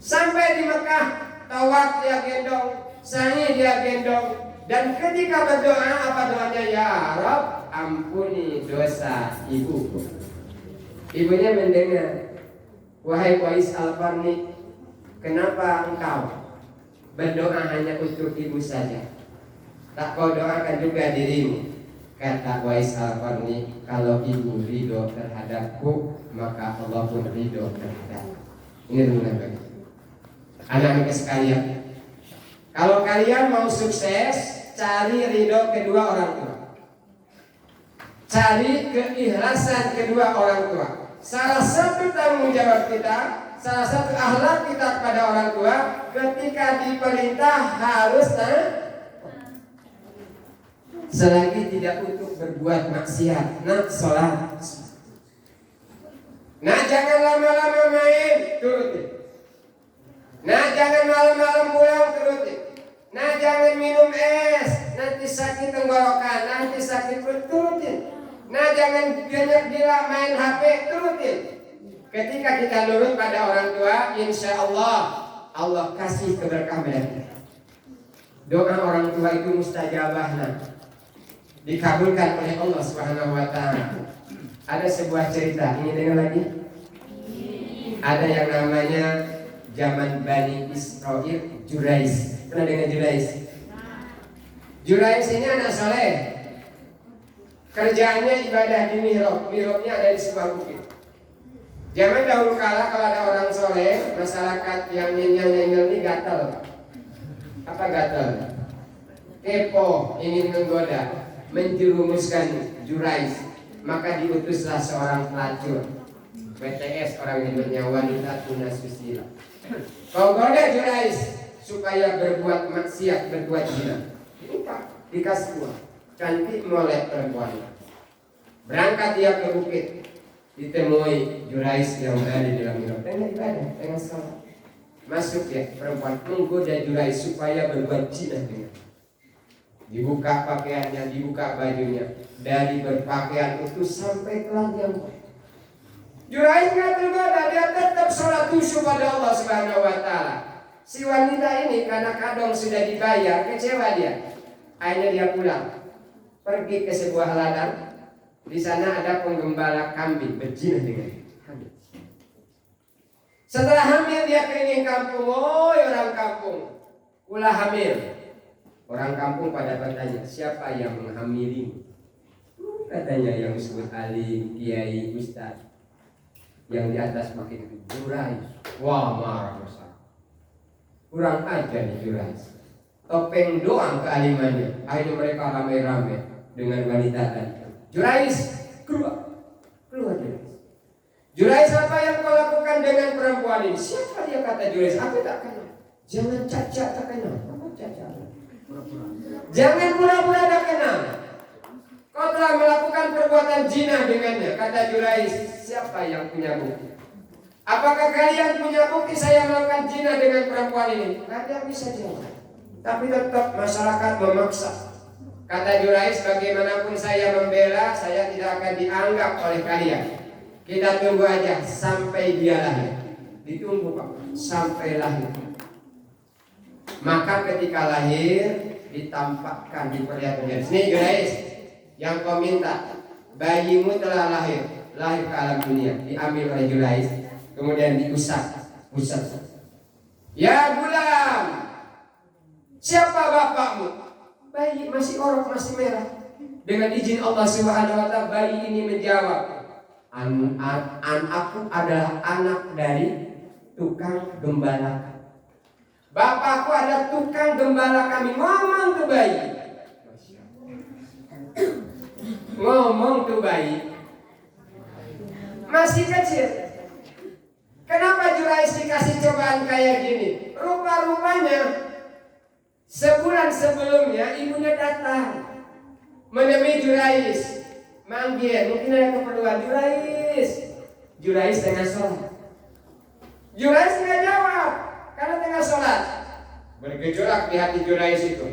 Sampai di Mekah, tawaf dia gendong, sa'i dia gendong, dan ketika berdoa apa doanya? Ya Rabb, ampuni dosa ibuku. Ibunya mendengar, wahai Uwais Al-Qarni, kenapa engkau berdoa hanya untuk ibu saja? Tak kau doakan juga dirimu? Kata Uwais Al-Qarni, kalau ibu ridho terhadapku, maka Allah pun ridho terhadapku. Ini rumah bagi anak-anak sekalian. Kalau kalian mau sukses, cari ridho kedua orang tua, cari keikhlasan kedua orang tua. Salah satu tanggung jawab kita, salah satu akhlak kita kepada orang tua, ketika diperintah harus selagi tidak untuk berbuat maksiat, nak sholat. Nah jangan lama-lama main, turutin. Nah jangan malam-malam pulang, turutin. Nah jangan minum es, nanti sakit tenggorokan, nanti sakit perut, turutin. Nah jangan banyak gila main HP, turutin. Ketika kita nurut pada orang tua, insya Allah Allah kasih keberkahan pada kita. Doa orang tua itu mustajabah, dikabulkan oleh Allah Subhanahu wa taala. Ada sebuah cerita, ingin dengar lagi? Ada yang namanya zaman Bani Israil, Jurais. Pernah dengar Jurais? Jurais ini anak soleh. Kerjaannya ibadah di mihrab. Mihrabnya ada di sebuah bukit. Zaman dahulu kala kalau ada orang soleh, masyarakat yang nyenyal-nyenyal ini gatal. Apa gatal? kepo, ingin menggoda, menjerumuskan Jurais, maka diutuslah seorang pelacur BTS, orang Indonesia, wanita tunasusila. Kau goda Jurais supaya berbuat maksiat, berbuat zina. Dikasih uang, cantik molek perempuan. Berangkat dia ke bukit, ditemui Jurais yang berada di dalam mihrab, tengah ibadah, tengah salat. Masuk ya perempuan, menggoda Jurais supaya berbuat zina dengan. Dibuka pakaiannya, dibuka bajunya, dari berpakaian utuh sampai telanjang. Jurais nggak tergoda, dia tetap sholat khusyuk pada Allah Subhanahu Wa Taala. Si wanita ini karena kadang sudah dibayar, kecewa dia. Akhirnya dia pulang, pergi ke sebuah ladang. Di sana ada penggembala kambing berzina dengan hamil. Setelah hamil dia keliling kampung, orang kampung, ulah hamil. Orang kampung pada bertanya, siapa yang menghamilimu? Katanya yang disebut alim, kiai, ustaz. Yang di atas makin itu Jurais. Wah, marah besar. Kurang aja nih Jurais. Topeng doang kealimannya. Akhirnya mereka rame-rame dengan wanita tadi. Jurais, keluar Jurais. Jurais, apa yang kau lakukan dengan perempuan ini? Siapa dia, kata Jurais? Aku tak kenal. Jangan cacat tak kenal. Apa cacat? Jangan pura-pura tak kenal. Kau telah melakukan perbuatan zina dengannya, kata Jurais. Siapa yang punya bukti? Apakah kalian punya bukti saya melakukan zina dengan perempuan ini? Tidak ada yang bisa jawab. Tapi tetap masyarakat memaksa. Kata Jurais, bagaimanapun saya membela, saya tidak akan dianggap oleh kalian. Kita tunggu aja sampai dia lahir. Ditunggu Pak, sampai lahir. Maka ketika lahir, ditampakkan, diperlihatkan. Sini Jurais, yang kau minta, bayimu telah lahir ke alam dunia. Diambil oleh Jurais, kemudian diusap. Ya gulam, siapa bapakmu? Bayi masih orok, masih merah. Dengan izin Allah Subhanahu Wa Taala, bayi ini menjawab, aku adalah anak dari tukang gembala. Bapakku adalah tukang gembala kami. Ngomong tuh bayi. Ngomong tuh bayi. Masih kecil. Kenapa Jurais dikasih cobaan kayak gini? Rupa-rupanya sebulan sebelumnya ibunya datang menemui Jurais, manggil, mungkin ada keperluan. Jurais tengah sholat. Jurais nggak jawab karena tengah sholat. Bergejolak di hati Jurais itu.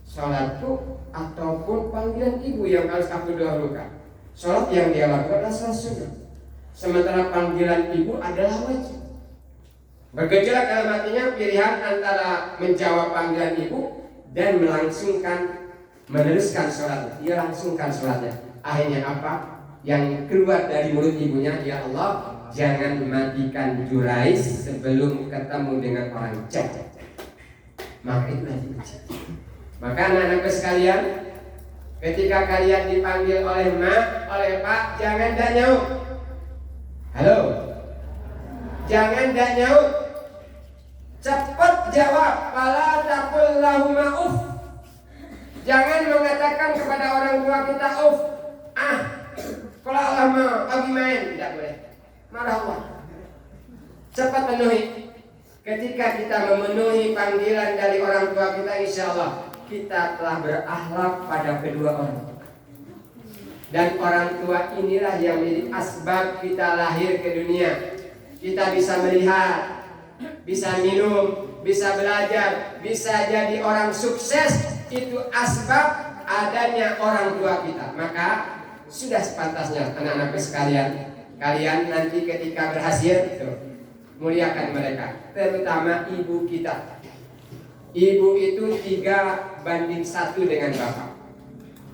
Sholatku ataupun panggilan ibu yang harus aku dahulukan. Sholat yang dia lakukan adalah sholat sunnah, sementara panggilan ibu adalah wajib. Bergejolak dalam hatinya pilihan antara menjawab panggilan ibu dan meneruskan sholatnya. Dia langsungkan sholatnya. Akhirnya apa? Yang keluar dari mulut ibunya, ya Allah, jangan matikan Jurais sebelum ketemu dengan orang jahat. Maka itu diuji. Maka anak-anakku sekalian, ketika kalian dipanggil oleh mak, oleh pak, jangan dak nyaut. Halo, jangan dak nyaut. Cepat jawab. Fala taqul lahuma uff. Jangan mengatakan kepada orang tua kita uff. Kalau Allah mau pergi main, tidak boleh. Marah Allah. Cepat penuhi. Ketika kita memenuhi panggilan dari orang tua kita, insya Allah kita telah berakhlak pada kedua orang. Dan orang tua inilah yang menjadi asbab kita lahir ke dunia. Kita bisa melihat, bisa minum, bisa belajar, bisa jadi orang sukses. Itu asbab adanya orang tua kita. Maka sudah sepantasnya anak-anak sekalian, kalian nanti ketika berhasil, muliakan mereka, terutama ibu kita. Ibu itu 3:1 dengan bapak.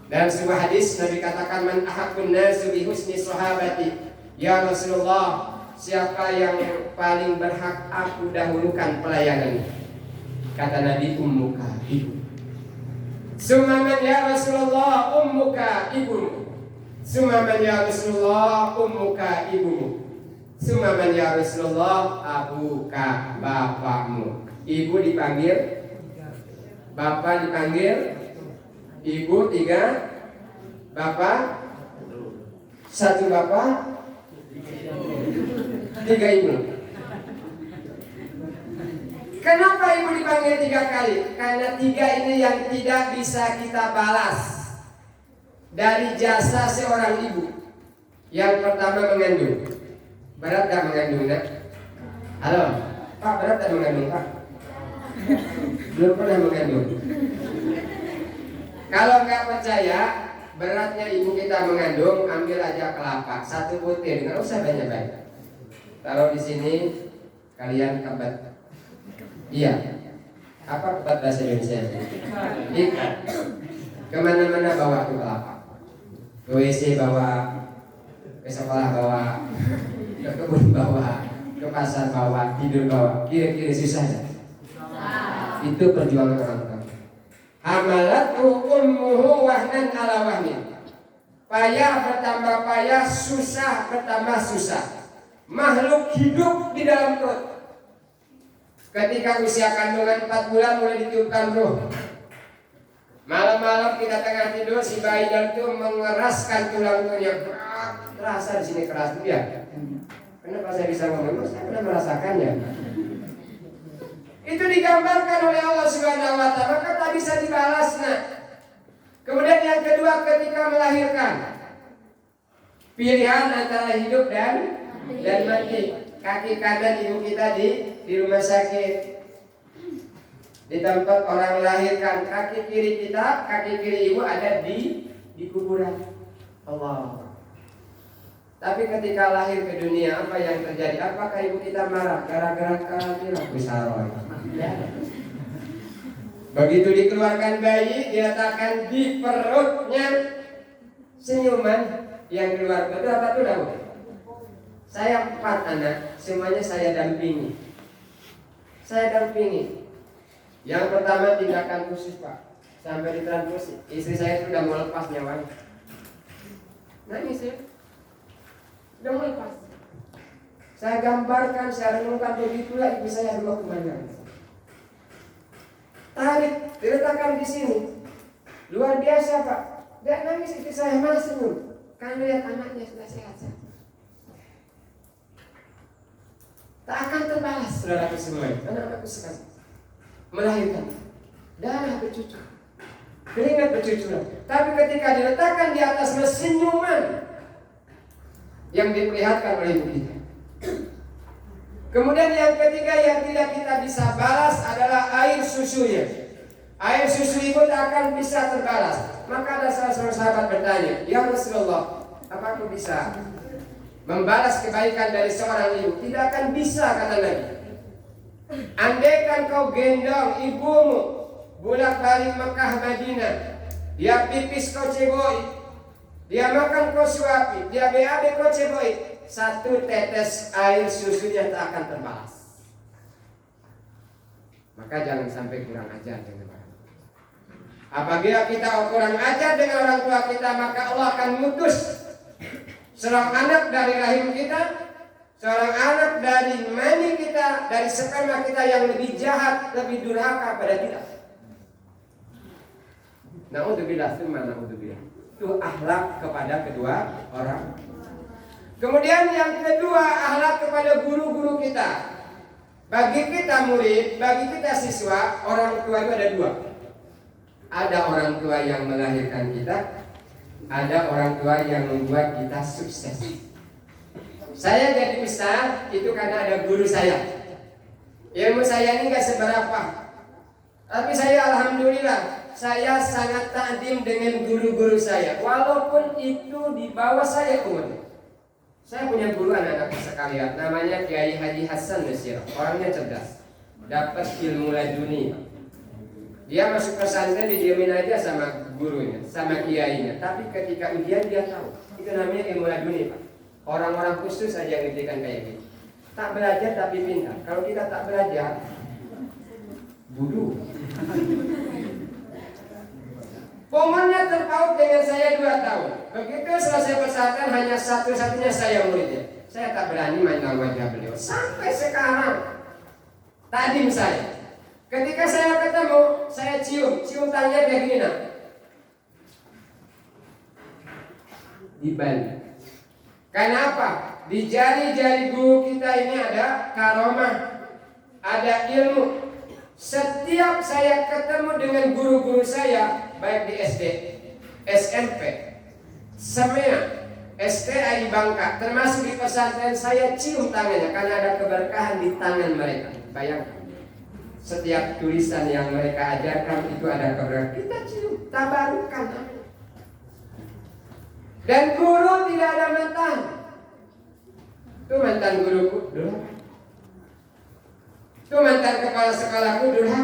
Dalam sebuah hadis Nabi katakan, man ahaqqun nasi bi husni sahabati. Ya Rasulullah, siapa yang paling berhak aku dahulukan pelayanan? Kata Nabi, ummuka, ibu. Summa ya Rasulullah, ummuka, ibumu. Summa ya Rasulullah, ummuka, ibumu. Summa ya Rasulullah, abuka, bapakmu. Ibu dipanggil Bapak dipanggil, ibu 3, bapak 1 bapak 3 ibu. Kenapa ibu dipanggil 3 kali? Karena 3 ini yang tidak bisa kita balas dari jasa seorang ibu. Yang pertama mengandung. Berat gak mengandung, nak? Halo, Pak, berat gak mengandung, Pak? Belum pernah mengandung. Kalau nggak percaya beratnya ibu kita mengandung, ambil aja kelapa 1 butir, nggak usah banyak-banyak. Taruh di sini, kalian kebat. Iya. Apa kebat bahasa Indonesia? Ikat. Kemana-mana bawa tuh kelapa. Ke WC bawa, ke sekolah bawa, ke kebun bawa, ke pasar bawa, tidur bawa. Kira-kira susah ya? Itu perjuangan orang tua. Hamalatu ummuhu wahnan ala wahnin. Payah bertambah payah, susah bertambah susah. Makhluk hidup di dalam perut. Ketika usia kandungan 4 bulan mulai ditiupkan roh. Malam-malam kita tengah tidur, si bayi itu mengeraskan tulang-tulangnya berat. Terasa di sini keras dia. Kenapa saya bisa ngomong? Saya pernah merasakannya. Itu digambarkan oleh Allah Subhanahu wa taala, maka tak bisa dibalas. Kemudian yang kedua, ketika melahirkan, pilihan antara hidup dan mati. Kaki kanan ibu kita di rumah sakit, di tempat orang melahirkan. Kaki kiri kita, kaki kiri ibu ada di kuburan. Allah. Tapi ketika lahir ke dunia, apa yang terjadi? Apakah ibu kita marah gara-gara kehamilan? Besar. Begitu dikeluarkan bayi, diletakkan di perutnya, senyuman yang keluar. Betul apa tuh tahu? Saya 4 anak, semuanya saya dampingi. Yang pertama tindakan khusus, Pak, sampai ditransfusi. Istri saya sudah mau lepas nyawanya. Nangis ya. Udah mau lepas. Saya gambarkan, saya renungkan, begitulah ibu saya dulu kemana. Tarik, diletakkan di sini. Luar biasa, Pak. Dia nangis, istri saya malah senyum. Karena lihat anaknya sudah sehat. Tak akan terbalas, saudaraku semua. Anak-anakku sekali melahirkan, darah bercucur, keringat bercucuran. Tapi ketika diletakkan di atas senyuman yang diperlihatkan oleh ibu kita. Kemudian yang ketiga yang tidak kita bisa balas adalah air susunya. Air susu ibu tak akan bisa terbalas. Maka ada salah seorang sahabat bertanya, "Ya Rasulullah, apa aku bisa membalas kebaikan dari seorang ibu?" Tidak akan bisa, kata Nabi. Andaikan kau gendong ibumu bolak-balik Mekah Madinah, dia pipis kau ceboi, dia makan kau suapi, dia BAB kau ceboi, 1 tetes air susunya tak akan terbalas. Maka jangan sampai kurang ajar dengan orang tua. Apabila kita kurang ajar dengan orang tua kita, maka Allah akan mengutus seorang anak dari rahim kita, seorang anak dari mani kita, dari sperma kita yang lebih jahat, lebih durhaka pada kita. Na'udzubillah, summa na'udzubillah. Itu akhlak kepada kedua orang. Kemudian yang kedua, akhlak kepada guru-guru kita. Bagi kita murid, bagi kita siswa, orang tua itu ada 2. Ada orang tua yang melahirkan kita, ada orang tua yang membuat kita sukses. Saya jadi besar itu karena ada guru saya. Ilmu saya ini gak seberapa, tapi saya alhamdulillah, saya sangat takdim dengan guru-guru saya, walaupun itu di bawah saya umurnya. Saya punya guru anak-anak sekalian, namanya Kiai Haji Hasan Nasir. Orangnya cerdas, dapat ilmu laduni. Dia masuk pesantren didiamin aja sama gurunya, sama kiainya. Tapi ketika ujian dia tahu, itu namanya ilmu laduni, Pak. Orang-orang khusus saja yang ngertikan kayak gitu. Tak belajar tapi pintar. Kalau kita tak belajar, bodoh. Umurnya terpaut dengan saya 2 tahun. Begitu selesai pesantren, hanya satu-satunya saya muridnya. Saya tak berani main dalam wajah beliau. Sampai sekarang, takdim saya. Ketika saya ketemu, saya cium tangannya kayak gini nah. Dibalik. Kenapa? Di jari-jari guru kita ini ada karomah, ada ilmu. Setiap saya ketemu dengan guru-guru saya, baik di SD, SMP, SEMEA, STI Bangka, termasuk di pesantren, saya cium tangannya karena ada keberkahan di tangan mereka. Bayangkan, setiap tulisan yang mereka ajarkan itu ada keberkahan. Kita cium, tabarukan. Dan guru tidak ada mantan. Itu mantan guruku dulu. Itu mantan kepala sekolahku dulu.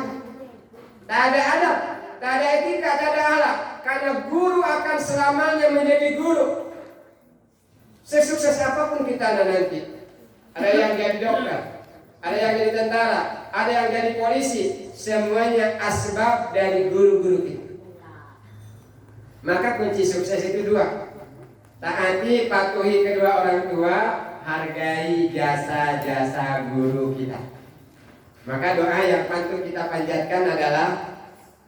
Tak ada adab, tak ada etika, tak ada akhlak. Karena guru akan selamanya menjadi guru. Sesukses apapun kita nanti, ada yang jadi dokter, ada yang jadi tentara, ada yang jadi polisi, semuanya asbab dari guru-guru kita. Maka kunci sukses itu dua: taati, patuhi kedua orang tua, hargai jasa-jasa guru kita. Maka doa yang patut kita panjatkan adalah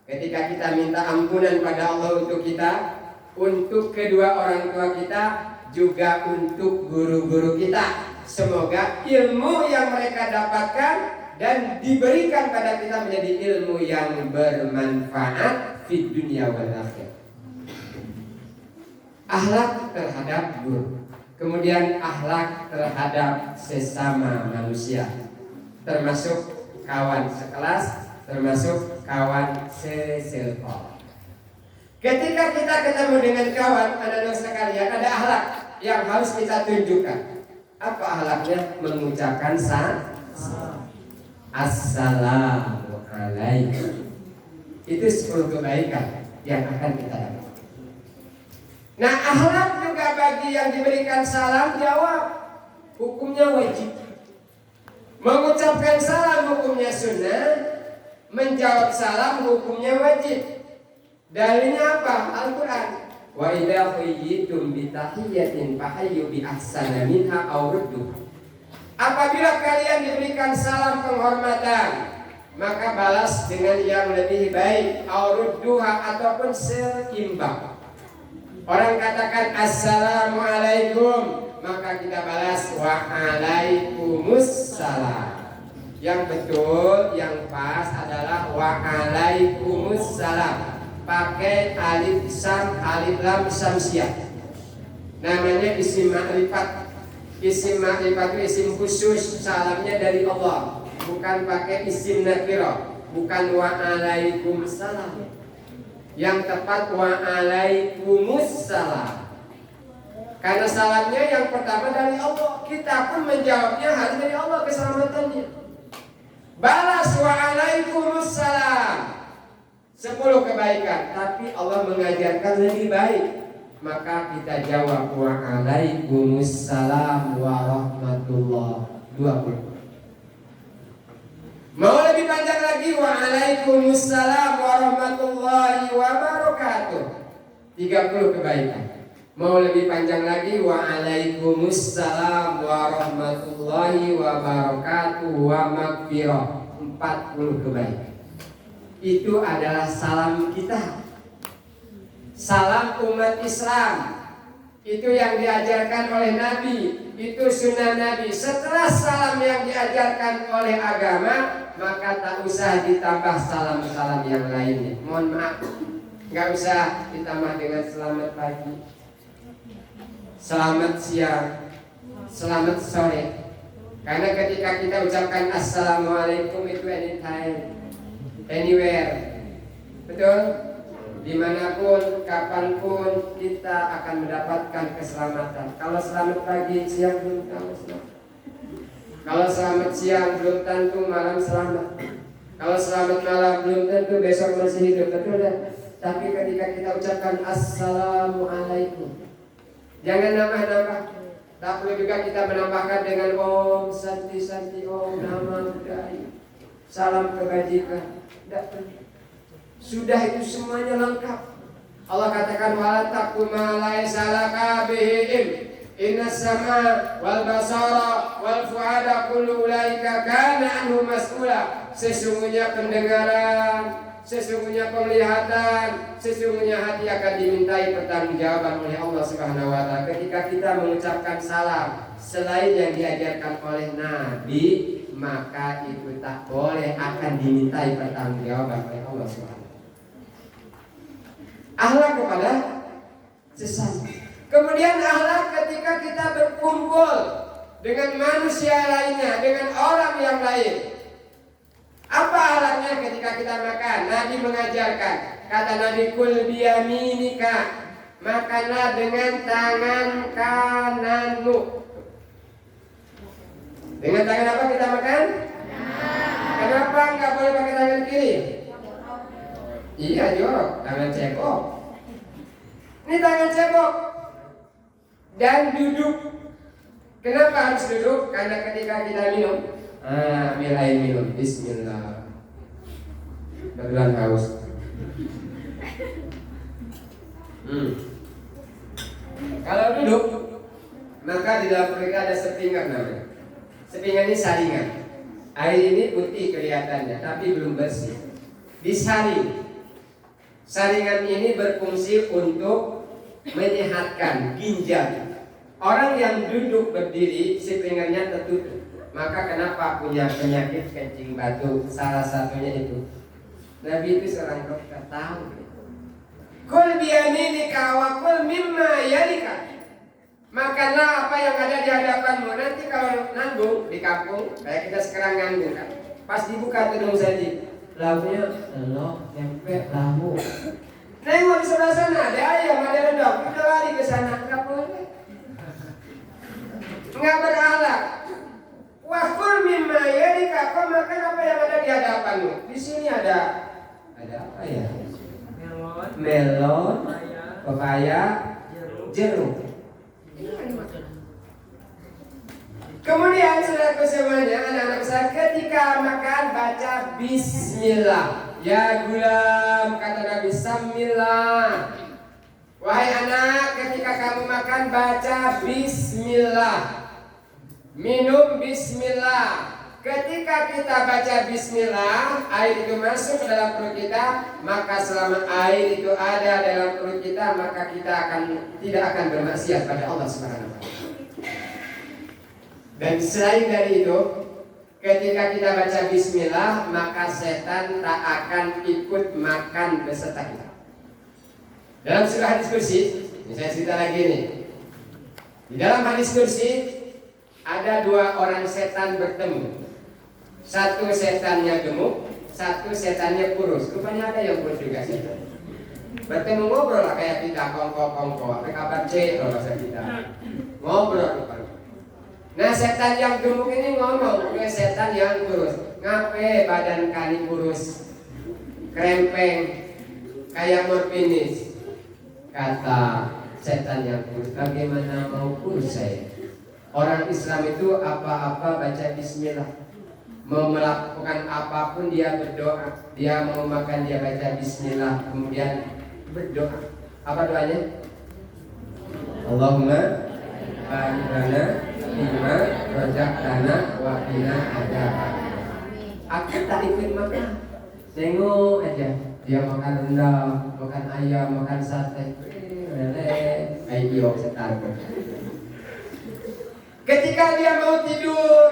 ketika kita minta ampunan pada Allah untuk kita, untuk kedua orang tua kita, juga untuk guru-guru kita. Semoga ilmu yang mereka dapatkan dan diberikan pada kita menjadi ilmu yang bermanfaat di dunia wal akhirah. Akhlak terhadap guru, kemudian akhlak terhadap sesama manusia, termasuk kawan sekelas, termasuk kawan sesirkel. Ketika kita ketemu dengan kawan, anak-anak sekalian, ada akhlak yang harus kita tunjukkan. Apa akhlaknya? Mengucapkan Assalamualaikum. Itu 10 kebaikan yang akan kita dapat. Nah, akhlak juga bagi yang diberikan salam jawab, hukumnya wajib. Mengucapkan salam hukumnya sunnah, menjawab salam hukumnya wajib. Dalilnya apa? Al-Quran. Wa idza huyyitum bi tahiyyatin fahayyu bi ahsana minha aw rudduha. Apabila kalian diberikan salam penghormatan, maka balas dengan yang lebih baik, aw rudduha, ataupun seimbang. Orang katakan assalamualaikum, maka kita balas waalaikumsalam. Yang betul, yang pas adalah waalaikumsalam. Pakai alif lam samsiah. Namanya isim ma'rifat. Isim ma'rifat itu isim khusus, salamnya dari Allah. Bukan pakai isim nakirah, bukan waalaikumsalam. Yang tepat waalaikumsalam. Karena salamnya yang pertama dari Allah, kita pun menjawabnya harus dari Allah keselamatannya. Balas waalaikumsalam, 10 kebaikan, tapi Allah mengajarkan lebih baik. Maka kita jawab waalaikumsalam warahmatullah 20. Mau lebih panjang lagi, waalaikumsalam warahmatullahi wabarakatuh, 30 kebaikan. Mau lebih panjang lagi, waalaikumsalam warahmatullahi wabarakatuh wa maghfirah, 40 kebaikan. Itu adalah salam kita, salam umat Islam. Itu yang diajarkan oleh Nabi, itu sunnah Nabi. Setelah salam yang diajarkan oleh agama, maka tak usah ditambah salam-salam yang lainnya. Mohon maaf, nggak usah ditambah dengan selamat pagi, selamat siang, selamat sore. Karena ketika kita ucapkan assalamualaikum itu anytime, anywhere, betul? Dimanapun, kapanpun kita akan mendapatkan keselamatan. Kalau selamat pagi, siang belum tahu selamat. Kalau selamat siang belum tentu malam selamat. Kalau selamat malam belum tentu besok masih hidup, betul ya? Tapi ketika kita ucapkan assalamualaikum, jangan nambah-nambah. Tak perlu juga kita menambahkan dengan om santi-santi, om nama budaya, salam kebajikan. Tidak perlu. Sudah itu semuanya lengkap. Allah katakan wala taqu ma laisa laka bihi ilm. Inna sama wal basara wal fuada kullu ulaika kana anhu mas'ula. Sesungguhnya pendengaran, sesungguhnya penglihatan, sesungguhnya hati akan dimintai pertanggungjawaban oleh Allah Subhanahu wa taala. Ketika kita mengucapkan salam selain yang diajarkan oleh Nabi, maka itu tak boleh, akan dimintai pertanggungjawaban oleh Allah Subhanahu wa taala. Akhlak kepada sesama. Kemudian akhlak ketika kita berkumpul dengan manusia lainnya, dengan orang yang lain. Apa akhlaknya ketika kita makan? Nabi mengajarkan, kata Nabi, kul biyaminika, makanlah dengan tangan kananmu. Dengan tangan apa kita makan? Kenapa nggak boleh pakai tangan kiri? Iya jorok, tangan cebok. Ini tangan cebok. Dan duduk. Kenapa harus duduk? Karena ketika kita minum, ambil minum. Bismillah. Betulan haus. Kalau duduk, maka di dalam perut ada sepinggan namanya. Sepinggan ini saringan. Air ini putih kelihatannya, tapi belum bersih. Disaring. Saringan ini berfungsi untuk menyehatkan ginjal. Orang yang duduk berdiri, sepinggannya tertutup. Maka kenapa punya penyakit kencing batu? Salah satunya itu. Nabi itu seorang dokter tahu. Kul biyaminika wa kul mimma yalika. Makanlah apa yang ada di hadapanmu. Nanti kalau nanggung di kampung, kayak kita sekarang nanggung kan. Pas dibuka tudung saji, lauknya telur, tempe, tahu. Nengok di sebelah sana ada ayam, ada rendang. Kita lari ke sana, nggak boleh. Nggak berakhlak. Wa kul mimma yalika. Kau makan apa yang ada di hadapanmu. Di sini ada apa ya? Melon, pepaya, jeruk. Kemudian saudaraku semuanya, anak-anak saya, ketika makan baca bismillah. Ya gulam, kata Nabi, samillah. Wahai anak, ketika kamu makan baca bismillah. Minum bismillah. Ketika kita baca bismillah, air itu masuk ke dalam perut kita, maka selama air itu ada dalam perut kita, maka kita tidak akan bermaksiat pada Allah Subhanahu wa taala. Dan selain dari itu, ketika kita baca bismillah, maka setan tak akan ikut makan beserta kita. Dalam surah hadis kursi, ini saya cerita lagi nih. Di dalam hadis kursi ada dua orang setan bertemu. Satu setannya gemuk, satu setannya kurus. Rupanya ada yang kurus juga sih. Bertemu ngobrol lah kayak kita, kongko. Apa kabar C kalau bahasa kita. Ngobrol rupanya. Nah setan yang gemuk ini ngomong ke setan yang kurus. Ngape badan kali kurus, krempeng, kayak morfinis. Kata setan yang kurus, bagaimana mau kurus saya? Orang Islam itu apa-apa baca bismillah. Mau melakukan apapun dia berdoa. Dia mau makan dia baca bismillah, kemudian berdoa. Apa doanya? Allahumma barik lana fima razaqtana wa qina adzaban. Aku tak ikut makan. Tengok aja. Dia makan rendang, makan ayam, makan sate. Ayo setan. Ketika dia mau tidur,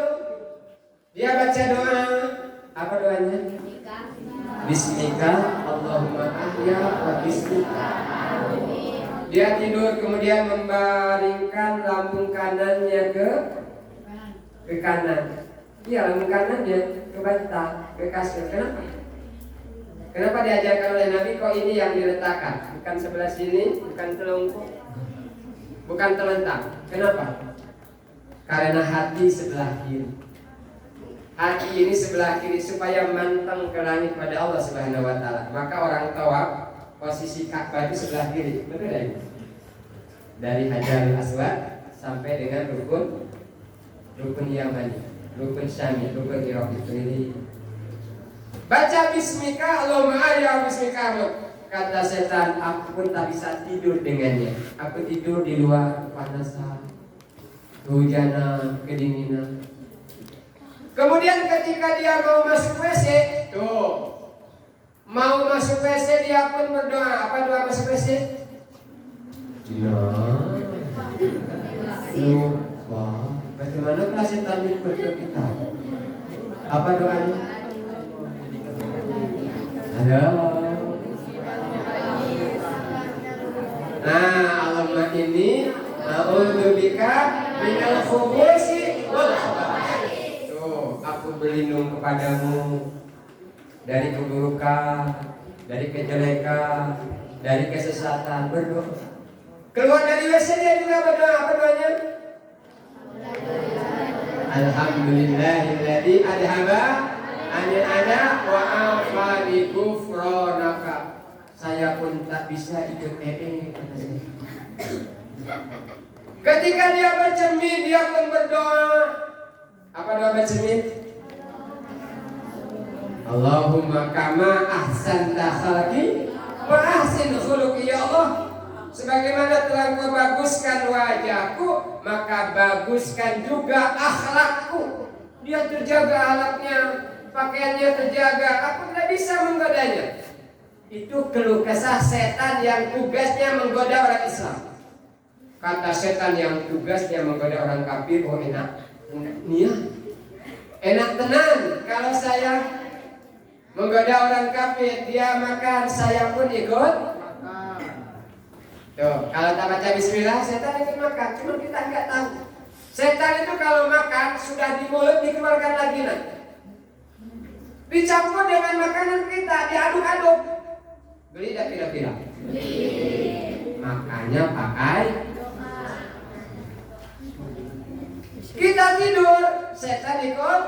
dia baca doa. Apa doanya? Bismika Allahumma ahya wa bismika. Dia tidur kemudian membaringkan lambung kanannya ke kanan. Iya, lambung kanannya ke bantal, ke kasur. Kenapa? Kenapa diajarkan oleh Nabi kok ini yang diletakkan? Bukan sebelah sini, bukan telungkup, bukan telentang. Kenapa? Karena hati sebelah kiri. Hati ini sebelah kiri supaya mantang ke langit pada Allah Subhanahu wa taala. Maka orang tawaf posisi Ka'bah itu sebelah kiri. Betul ya? Dari Hajarul Aswad sampai dengan rukun Yamani, rukun Syami, rukun Iraq itu ini. Baca bismika Allahumma ya bismika. Kata setan, aku pun tak bisa tidur dengannya. Aku tidur di luar panasan. kehujanan, kedinginan. Kemudian ketika dia mau masuk WC, tuh, mau masuk WC dia pun berdoa. Apa doa masuk WC? Wah, bagaimana kelas taklim berdoa kita? Apa doanya? Ada. Nah, alamat ini a'udzubika minal khubuthi wal khaba'ith. Tuh, aku berlindung kepadamu dari keburukan, dari kejelekan, dari kesesatan. Berdoa. Keluar dari WC dia juga berdoa. Apa doanya? Alhamdulillahilladzi adhaba anil ada wa afani ghufranaka. Saya pun tak bisa ikut kata saya. Ketika dia bercermin, dia pun berdoa. Apa doa bercermin? Allahumma kama ahsanta khalqi wa ahsin khuluqi, ya Allah. Sebagaimana telah Kau baguskan wajahku, maka baguskan juga akhlakku. Dia terjaga akhlaknya, pakaiannya terjaga. Aku tidak bisa menggodanya. Itu keluh kesah setan yang tugasnya menggoda orang Islam. Kata setan yang tugasnya menggoda orang kafir, oh enak niat, enak tenang. Kalau saya menggoda orang kafir, dia makan, saya pun ikut. Tuh, kalau tak baca bismillah, setan ikut makan. Cuma kita nggak tahu. Setan itu kalau makan sudah di mulut dikeluarkan lagi nanti. Dicampur dengan makanan kita, diaduk-aduk. Beli tak kira-kira? Makanya pakai. Kita tidur, setan ikut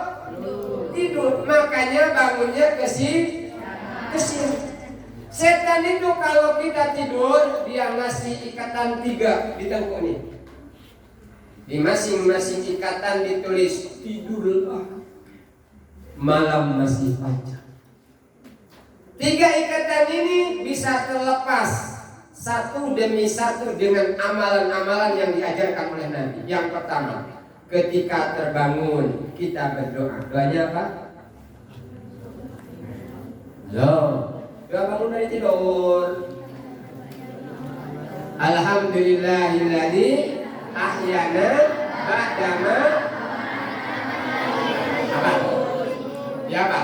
tidur. Makanya bangunnya ke sini. Setan itu kalau kita tidur, dia ngasih ikatan 3 di tengkuk ini. Di masing-masing ikatan ditulis tidurlah, malam masih panjang. 3 ikatan ini bisa terlepas satu demi satu dengan amalan-amalan yang diajarkan oleh Nabi. Yang pertama, ketika terbangun kita berdoa. Doanya apa? Doa bangun dari tidur. Alhamdulillahilladzi ahyana ba'dama apa? Ya apa?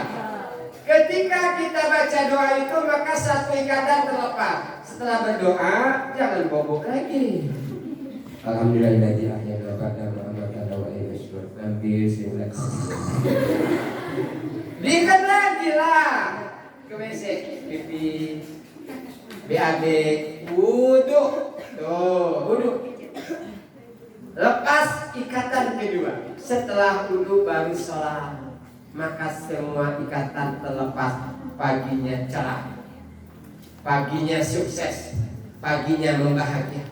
Ketika kita baca doa itu maka satu ikatan terlepas. Setelah berdoa jangan bobok lagi. Alhamdulillahilladzi ahyana ba'dama amatana wa ilayhi nusyur. Ambil simulasi. Diikat lagi lah. Ke WC, pipi, BAB, wudhu. Tuh, wudhu. Lepas ikatan kedua. Setelah wudhu baru sholat. Maka semua ikatan terlepas. Paginya cerah, paginya sukses, paginya membahagia.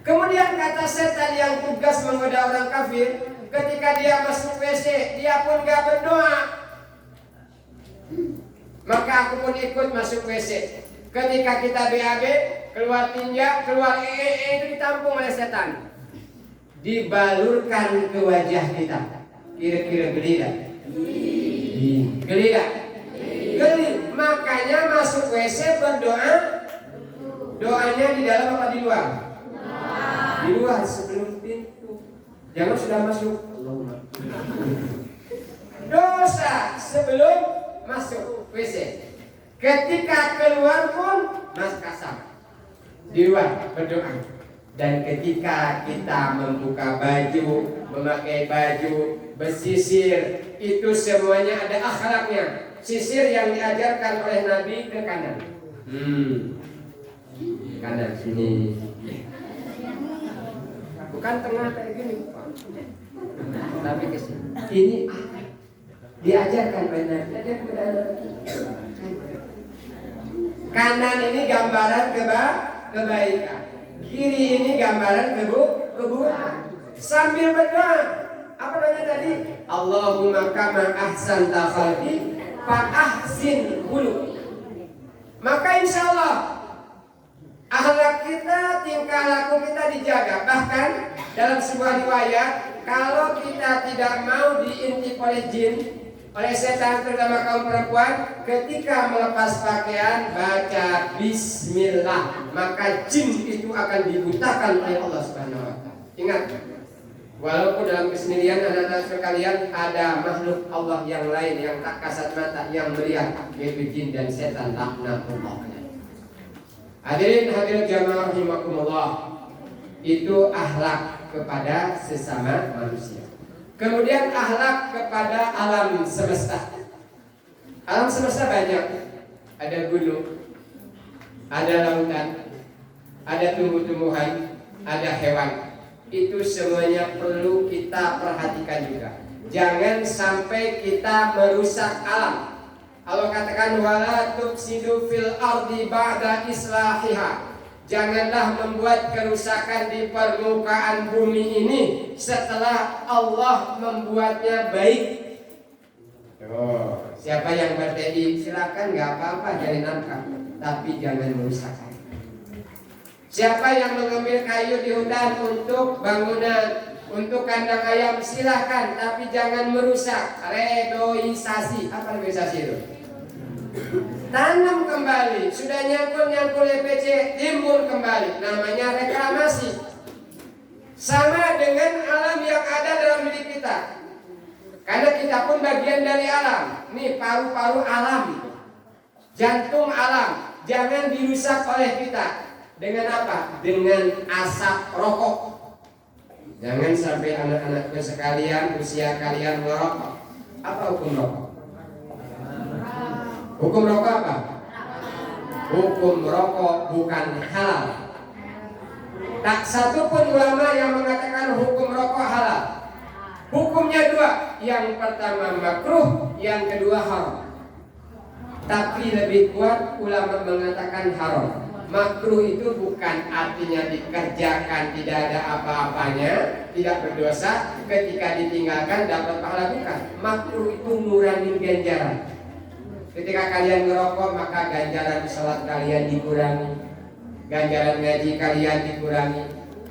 Kemudian kata setan yang tugas menggoda orang kafir, ketika dia masuk WC, dia pun gak berdoa. Maka aku pun ikut masuk WC. Ketika kita BAB, keluar tinja, keluar itu ditampung oleh setan, dibalurkan ke wajah kita. Kira-kira geli tak? Geli tak? Geli. Makanya masuk WC berdoa. Doanya di dalam apa di luar? Di luar sebelum pintu. Jangan sudah masuk. Dosa sebelum masuk WC. Ketika keluar pun mas kasar. Di luar berdoa. Dan ketika kita membuka baju, memakai baju, bersisir, itu semuanya ada akhlaknya. Sisir yang diajarkan oleh Nabi ke kanan. Kanan sini. Bukan tengah kayak gini, tapi ke sini. Ini diajarkan oleh Nabi. Kanan ini gambaran kebaikan. Kiri ini gambaran keburukan. Sambil berdoa. Apa namanya tadi? Allahumma kama ahsanta khalqi fa ahsin khuluqi. Maka insya Allah Akhlak kita, tingkah laku kita dijaga. Bahkan dalam sebuah riwayat, kalau kita tidak mau diintip oleh jin, oleh setan, terutama kaum perempuan, ketika melepas pakaian baca bismillah, maka jin itu akan dibutakan oleh Allah Subhanahu wa taala. Ingat, walaupun dalam kesendirian anak-anak sekalian ada makhluk Allah yang lain yang tak kasat mata yang melihat, yaitu jin dan setan, laknatullah. Hadirin hadirat jamaah rahimakumullah, itu akhlak kepada sesama manusia. Kemudian akhlak kepada alam semesta. Alam semesta banyak. Ada gunung, ada lautan, ada tumbuh-tumbuhan, ada hewan. Itu semuanya perlu kita perhatikan juga. Jangan sampai kita merusak alam. Allah katakan wala tufsidu fil ardi ba'da islahiha. Janganlah membuat kerusakan di permukaan bumi ini setelah Allah membuatnya baik. Siapa yang bertedi silakan, nggak apa-apa cari nafkah, tapi jangan merusakkan. Siapa yang mengambil kayu di hutan untuk bangunan, untuk kandang ayam silahkan, tapi jangan merusak. Reboisasi. Apa reboisasi itu? Tanam kembali. Sudah nyangkul EPC, timbul kembali. Namanya reklamasi. Sama dengan alam yang ada dalam diri kita. Karena kita pun bagian dari alam. Nih paru-paru alam, jantung alam. Jangan dirusak oleh kita. Dengan apa? Dengan asap rokok. Jangan sampai anak-anakku sekalian, usia kalian merokok. Apa hukum rokok? Hukum rokok apa? Hukum rokok bukan halal. Tak satu pun ulama yang mengatakan hukum rokok halal. Hukumnya dua. Yang pertama makruh, yang kedua haram. Tapi lebih kuat ulama mengatakan haram. Makruh itu bukan artinya dikerjakan tidak ada apa-apanya, tidak berdosa, ketika ditinggalkan dapat pahala, bukan. Makruh itu ngurangin ganjaran. Ketika kalian ngerokok maka ganjaran salat kalian dikurangi, ganjaran ngaji kalian dikurangi.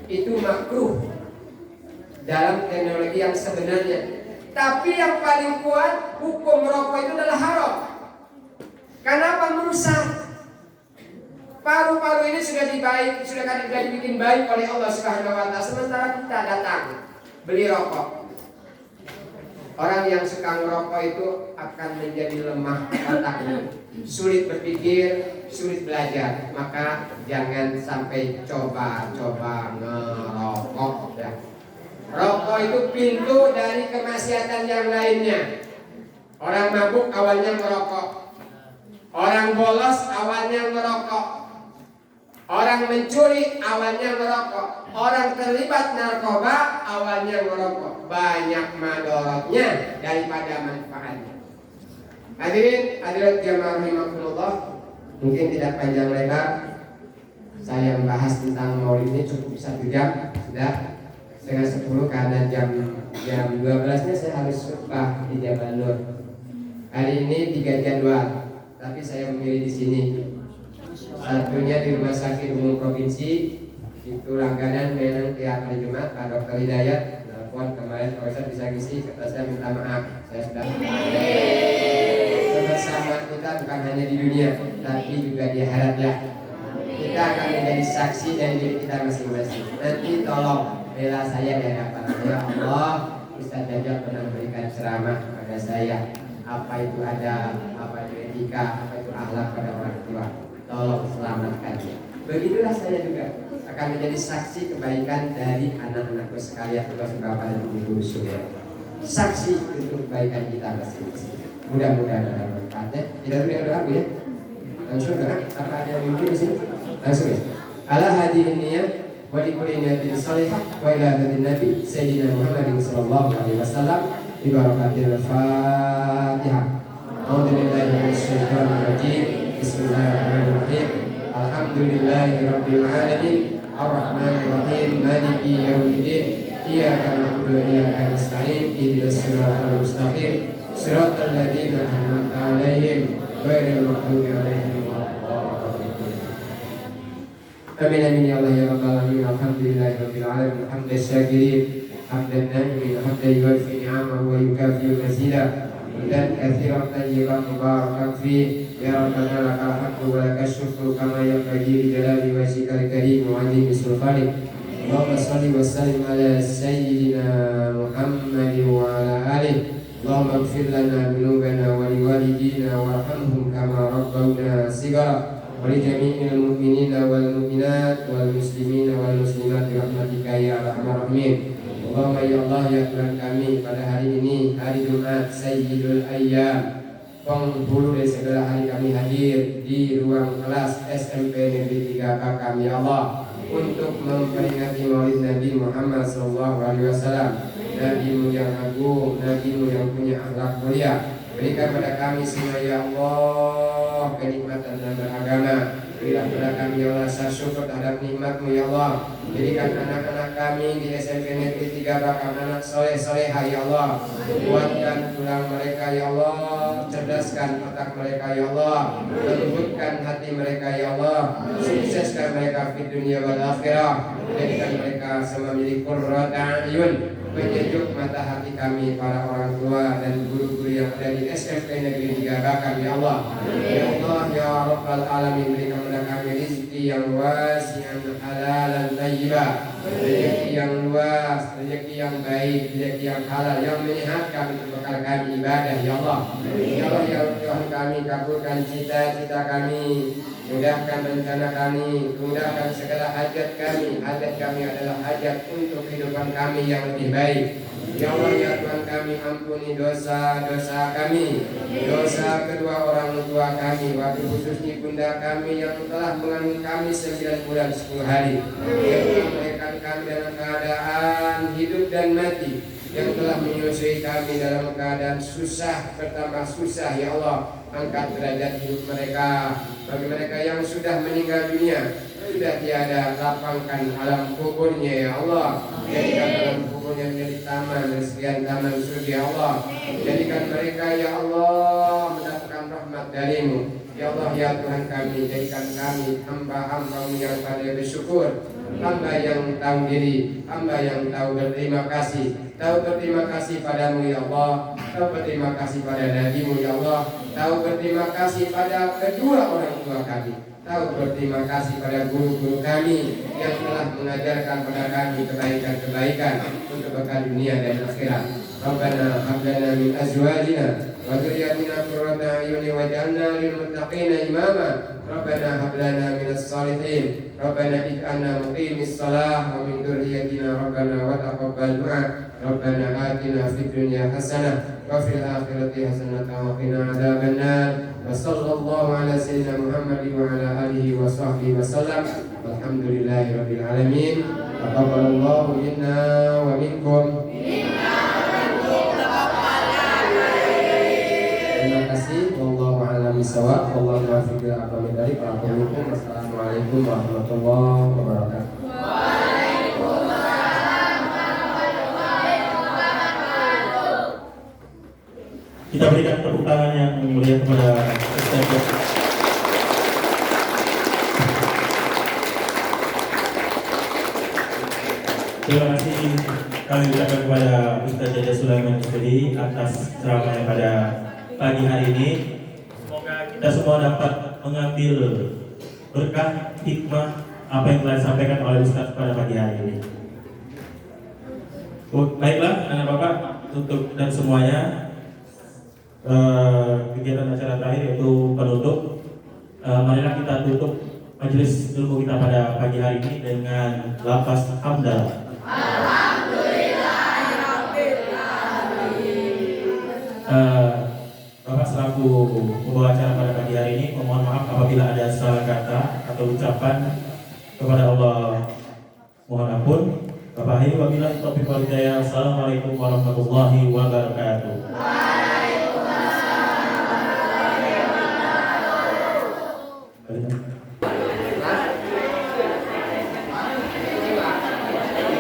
Itu makruh dalam teknologi yang sebenarnya. Tapi yang paling kuat hukum rokok itu adalah haram. Kenapa? Merusak. Paru-paru ini sudah dibikin baik oleh Allah Subhanahu wa taala. Sementara kita datang beli rokok. Orang yang suka ngerokok itu akan menjadi lemah otaknya, sulit berpikir, sulit belajar. Maka jangan sampai coba-coba ngerokok. Ya. Rokok itu pintu dari kemaksiatan yang lainnya. Orang mabuk awalnya ngerokok, orang bolos awalnya ngerokok, orang mencuri awalnya ngerokok, orang terlibat narkoba awalnya ngerokok. Banyak madorotnya daripada manfaatnya. Hadirin hadirat jamaah rahimakumullah, mungkin tidak panjang lebar. Saya membahas tentang maulid ini cukup 1 jam, sudah 9:30 karena jam 12-nya saya harus khutbah di Jabal Nur. Hari ini 3 jadwal, tapi saya memilih di sini. Satunya di Rumah Sakit Umum Provinsi, itu langganan memang tiap hari Jumat, Pak Dr. Hidayat. Telepon kemarin Profesor bisa ngisi, kata saya minta maaf, saya sudah bersama kita bukan hanya di dunia, tapi juga di akhirat ya. Kita akan menjadi saksi dari diri kita masing-masing. Nanti tolong bela saya di hadapan ya Allah. Ustaz Jajak pernah memberikan ceramah kepada saya, apa itu adab, apa itu etika, apa itu akhlak pada orang tua. Tolong selamatkan dia. Begitulah saya juga akan menjadi saksi kebaikan dari anak-anakku sekalian, termasuk bapak dan ibu saudara. Saksi untuk kebaikan kita masing-masing. Mudah-mudahan ada manfaatnya. Tidak perlu ada aku ya. Langsung doa. Apa ada yang mungkin di sini? Langsung ya. Ala hadirin niyat wa likulli niyatin salihah wa ila hadin nabi sayyidina Muhammadin sallallahu alaihi wasallam bi barakatil Fatihah. A'udzubillahi minasyaitonir rajim. Bismillahirrahmanirrahim. Alhamdulillahirabbil alamin. Ar-Rahmanir Rahim. Maliki yaumiddin. Iyyaka na'budu wa iyyaka nasta'in. Ihdinas siratal mustaqim. Siratal ladzina an'amta 'alaihim ghairil maghdubi 'alaihim waladdallin. Amin amin ya Allah ya rabbal alamin. Alhamdulillahi rabbil alamin. Hamdan syakirin, hamdan na'imin, hamdan yuwaffi ni'amahu wa yukafi mazidah. Dan kathiran tayyiban mubarakan fi. Ya Rabbana lakal hamdu wa lakas syukru kama yanbaghi li jalali wajhikal karim wa 'azimi sultanik. Allahumma shalli wa sallim ala sayyidina Muhammad wa ala alihi. Allahumma ighfir lana dhunubana wa liwalidina warhamhum kama rabbawna shighara wa li jami'il mu'minina wal mu'minat wal muslimina wal muslimat bi rahmatika ya arhamar rahimin. Allahumma ya Allah ya Tuhan kami, pada hari ini hari Jumat Sayyidul Ayyam, penghulu dari segala hari kami hadir di ruang kelas SMP Negeri 3 Bakam ya Allah, untuk memperingati Maulid Nabi Muhammad SAW, Nabimu yang agung, Nabimu yang punya akhlak mulia. Berikan pada kami semua ya Allah kenikmatan dan beragama. Berilah kepada kami ya Allah syukur terhadap nikmat-Mu ya Allah. Jadikan anak-anak kami di SMP Negeri 3 Bakam anak soleh-solehah ya Allah. Kuatkan tulang mereka ya Allah, cerdaskan otak mereka ya Allah, lembutkan hati mereka ya Allah, sukseskan mereka di dunia wal akhirah. Jadikan mereka semua milik qurrata a'yun, menyejuk mata hati kami para orang tua dan guru-guru yang ada di SMP Negeri 3 Bakam ya Allah. Ya Allah ya Rabbal alamin, berikan kepada kami rezeki yang wasi'an halalan thayyibah, rezeki yang luas, rezeki yang baik, rezeki yang halal yang menyehatkan untuk bekal kami ibadah ya Allah. Ya Allah ya Tuhan kami, kabulkan cita-cita kami, mudahkan rencana kami, mudahkan segala hajat kami. Hajat kami adalah hajat untuk kehidupan kami yang lebih baik. Ya Allah ya Tuhan kami, ampuni dosa-dosa kami, dosa kedua orang tua kami, wabil khusus ibunda kami yang telah mengandung kami 9 bulan 10 hari, yang melahirkan kami dalam keadaan hidup dan mati, yang telah menyusui kami dalam keadaan susah bertambah susah ya Allah. Angkat derajat hidup mereka. Bagi mereka yang sudah meninggal dunia, sudah tiada, lapangkan alam kuburnya ya Allah. Jadikan alam kuburnya menjadi taman, sekian taman surga ya Allah. Jadikan mereka ya Allah mendapatkan rahmat darimu ya Allah ya Tuhan kami. Jadikan kami hamba-hamba-Mu yang pandai bersyukur, hamba yang tahu diri, hamba yang tahu berterima kasih, tahu berterima kasih padamu ya Allah, tahu berterima kasih pada Nabi-Mu ya Allah, tahu berterima kasih pada kedua orang tua kami, tahu berterima kasih pada guru-guru kami yang telah mengajarkan pada kami kebaikan-kebaikan untuk bekal dunia dan akhirat. Rabbana hab lana min azwajina wa dhurriyyatina qurrata a'yun waj'alna lil muttaqina imama. Rabbana hab lana minas shalihin. Rabbana ij'alna muqimis shalah wa min dhurriyyatina rabbana wa taqabbal du'a. Rabbana atina fid dunya hasanah wa fil akhirati hasanah wa qina adzabannar. Wa sallallahu ala sayyidina Muhammad wa ala alihi wa sahbihi wa sallam. Walhamdulillahi rabbil alamin. Taqabbalallahu minna wa minkum. Terima kasih. Wallahu a'lam bishawab. Wallahu muwaffiq ila aqwamit thoriq. Wassalamualaikum warahmatullahi wabarakatuh. Kita berikan tepuk tangan yang mulia kepada Ustaz. Terima kasih kami ucapkan kepada Ustaz Jaja Sulaiman SPD atas ceramahnya pada pagi hari ini. Semoga kita semua dapat mengambil berkah hikmah apa yang telah disampaikan oleh Ustaz pada pagi hari ini. Baiklah, anak bapak untuk dan semuanya, kegiatan acara terakhir yaitu penutup. Marilah kita tutup majelis ilmu kita pada pagi hari ini dengan lafaz hamdalah. Bapak selaku pembawa acara pada pagi hari ini memohon maaf apabila ada salah kata atau ucapan kepada Allah, mohon ampun. Bapak wabillahi taufiq wal hidayah. Assalamualaikum warahmatullahi wabarakatuh.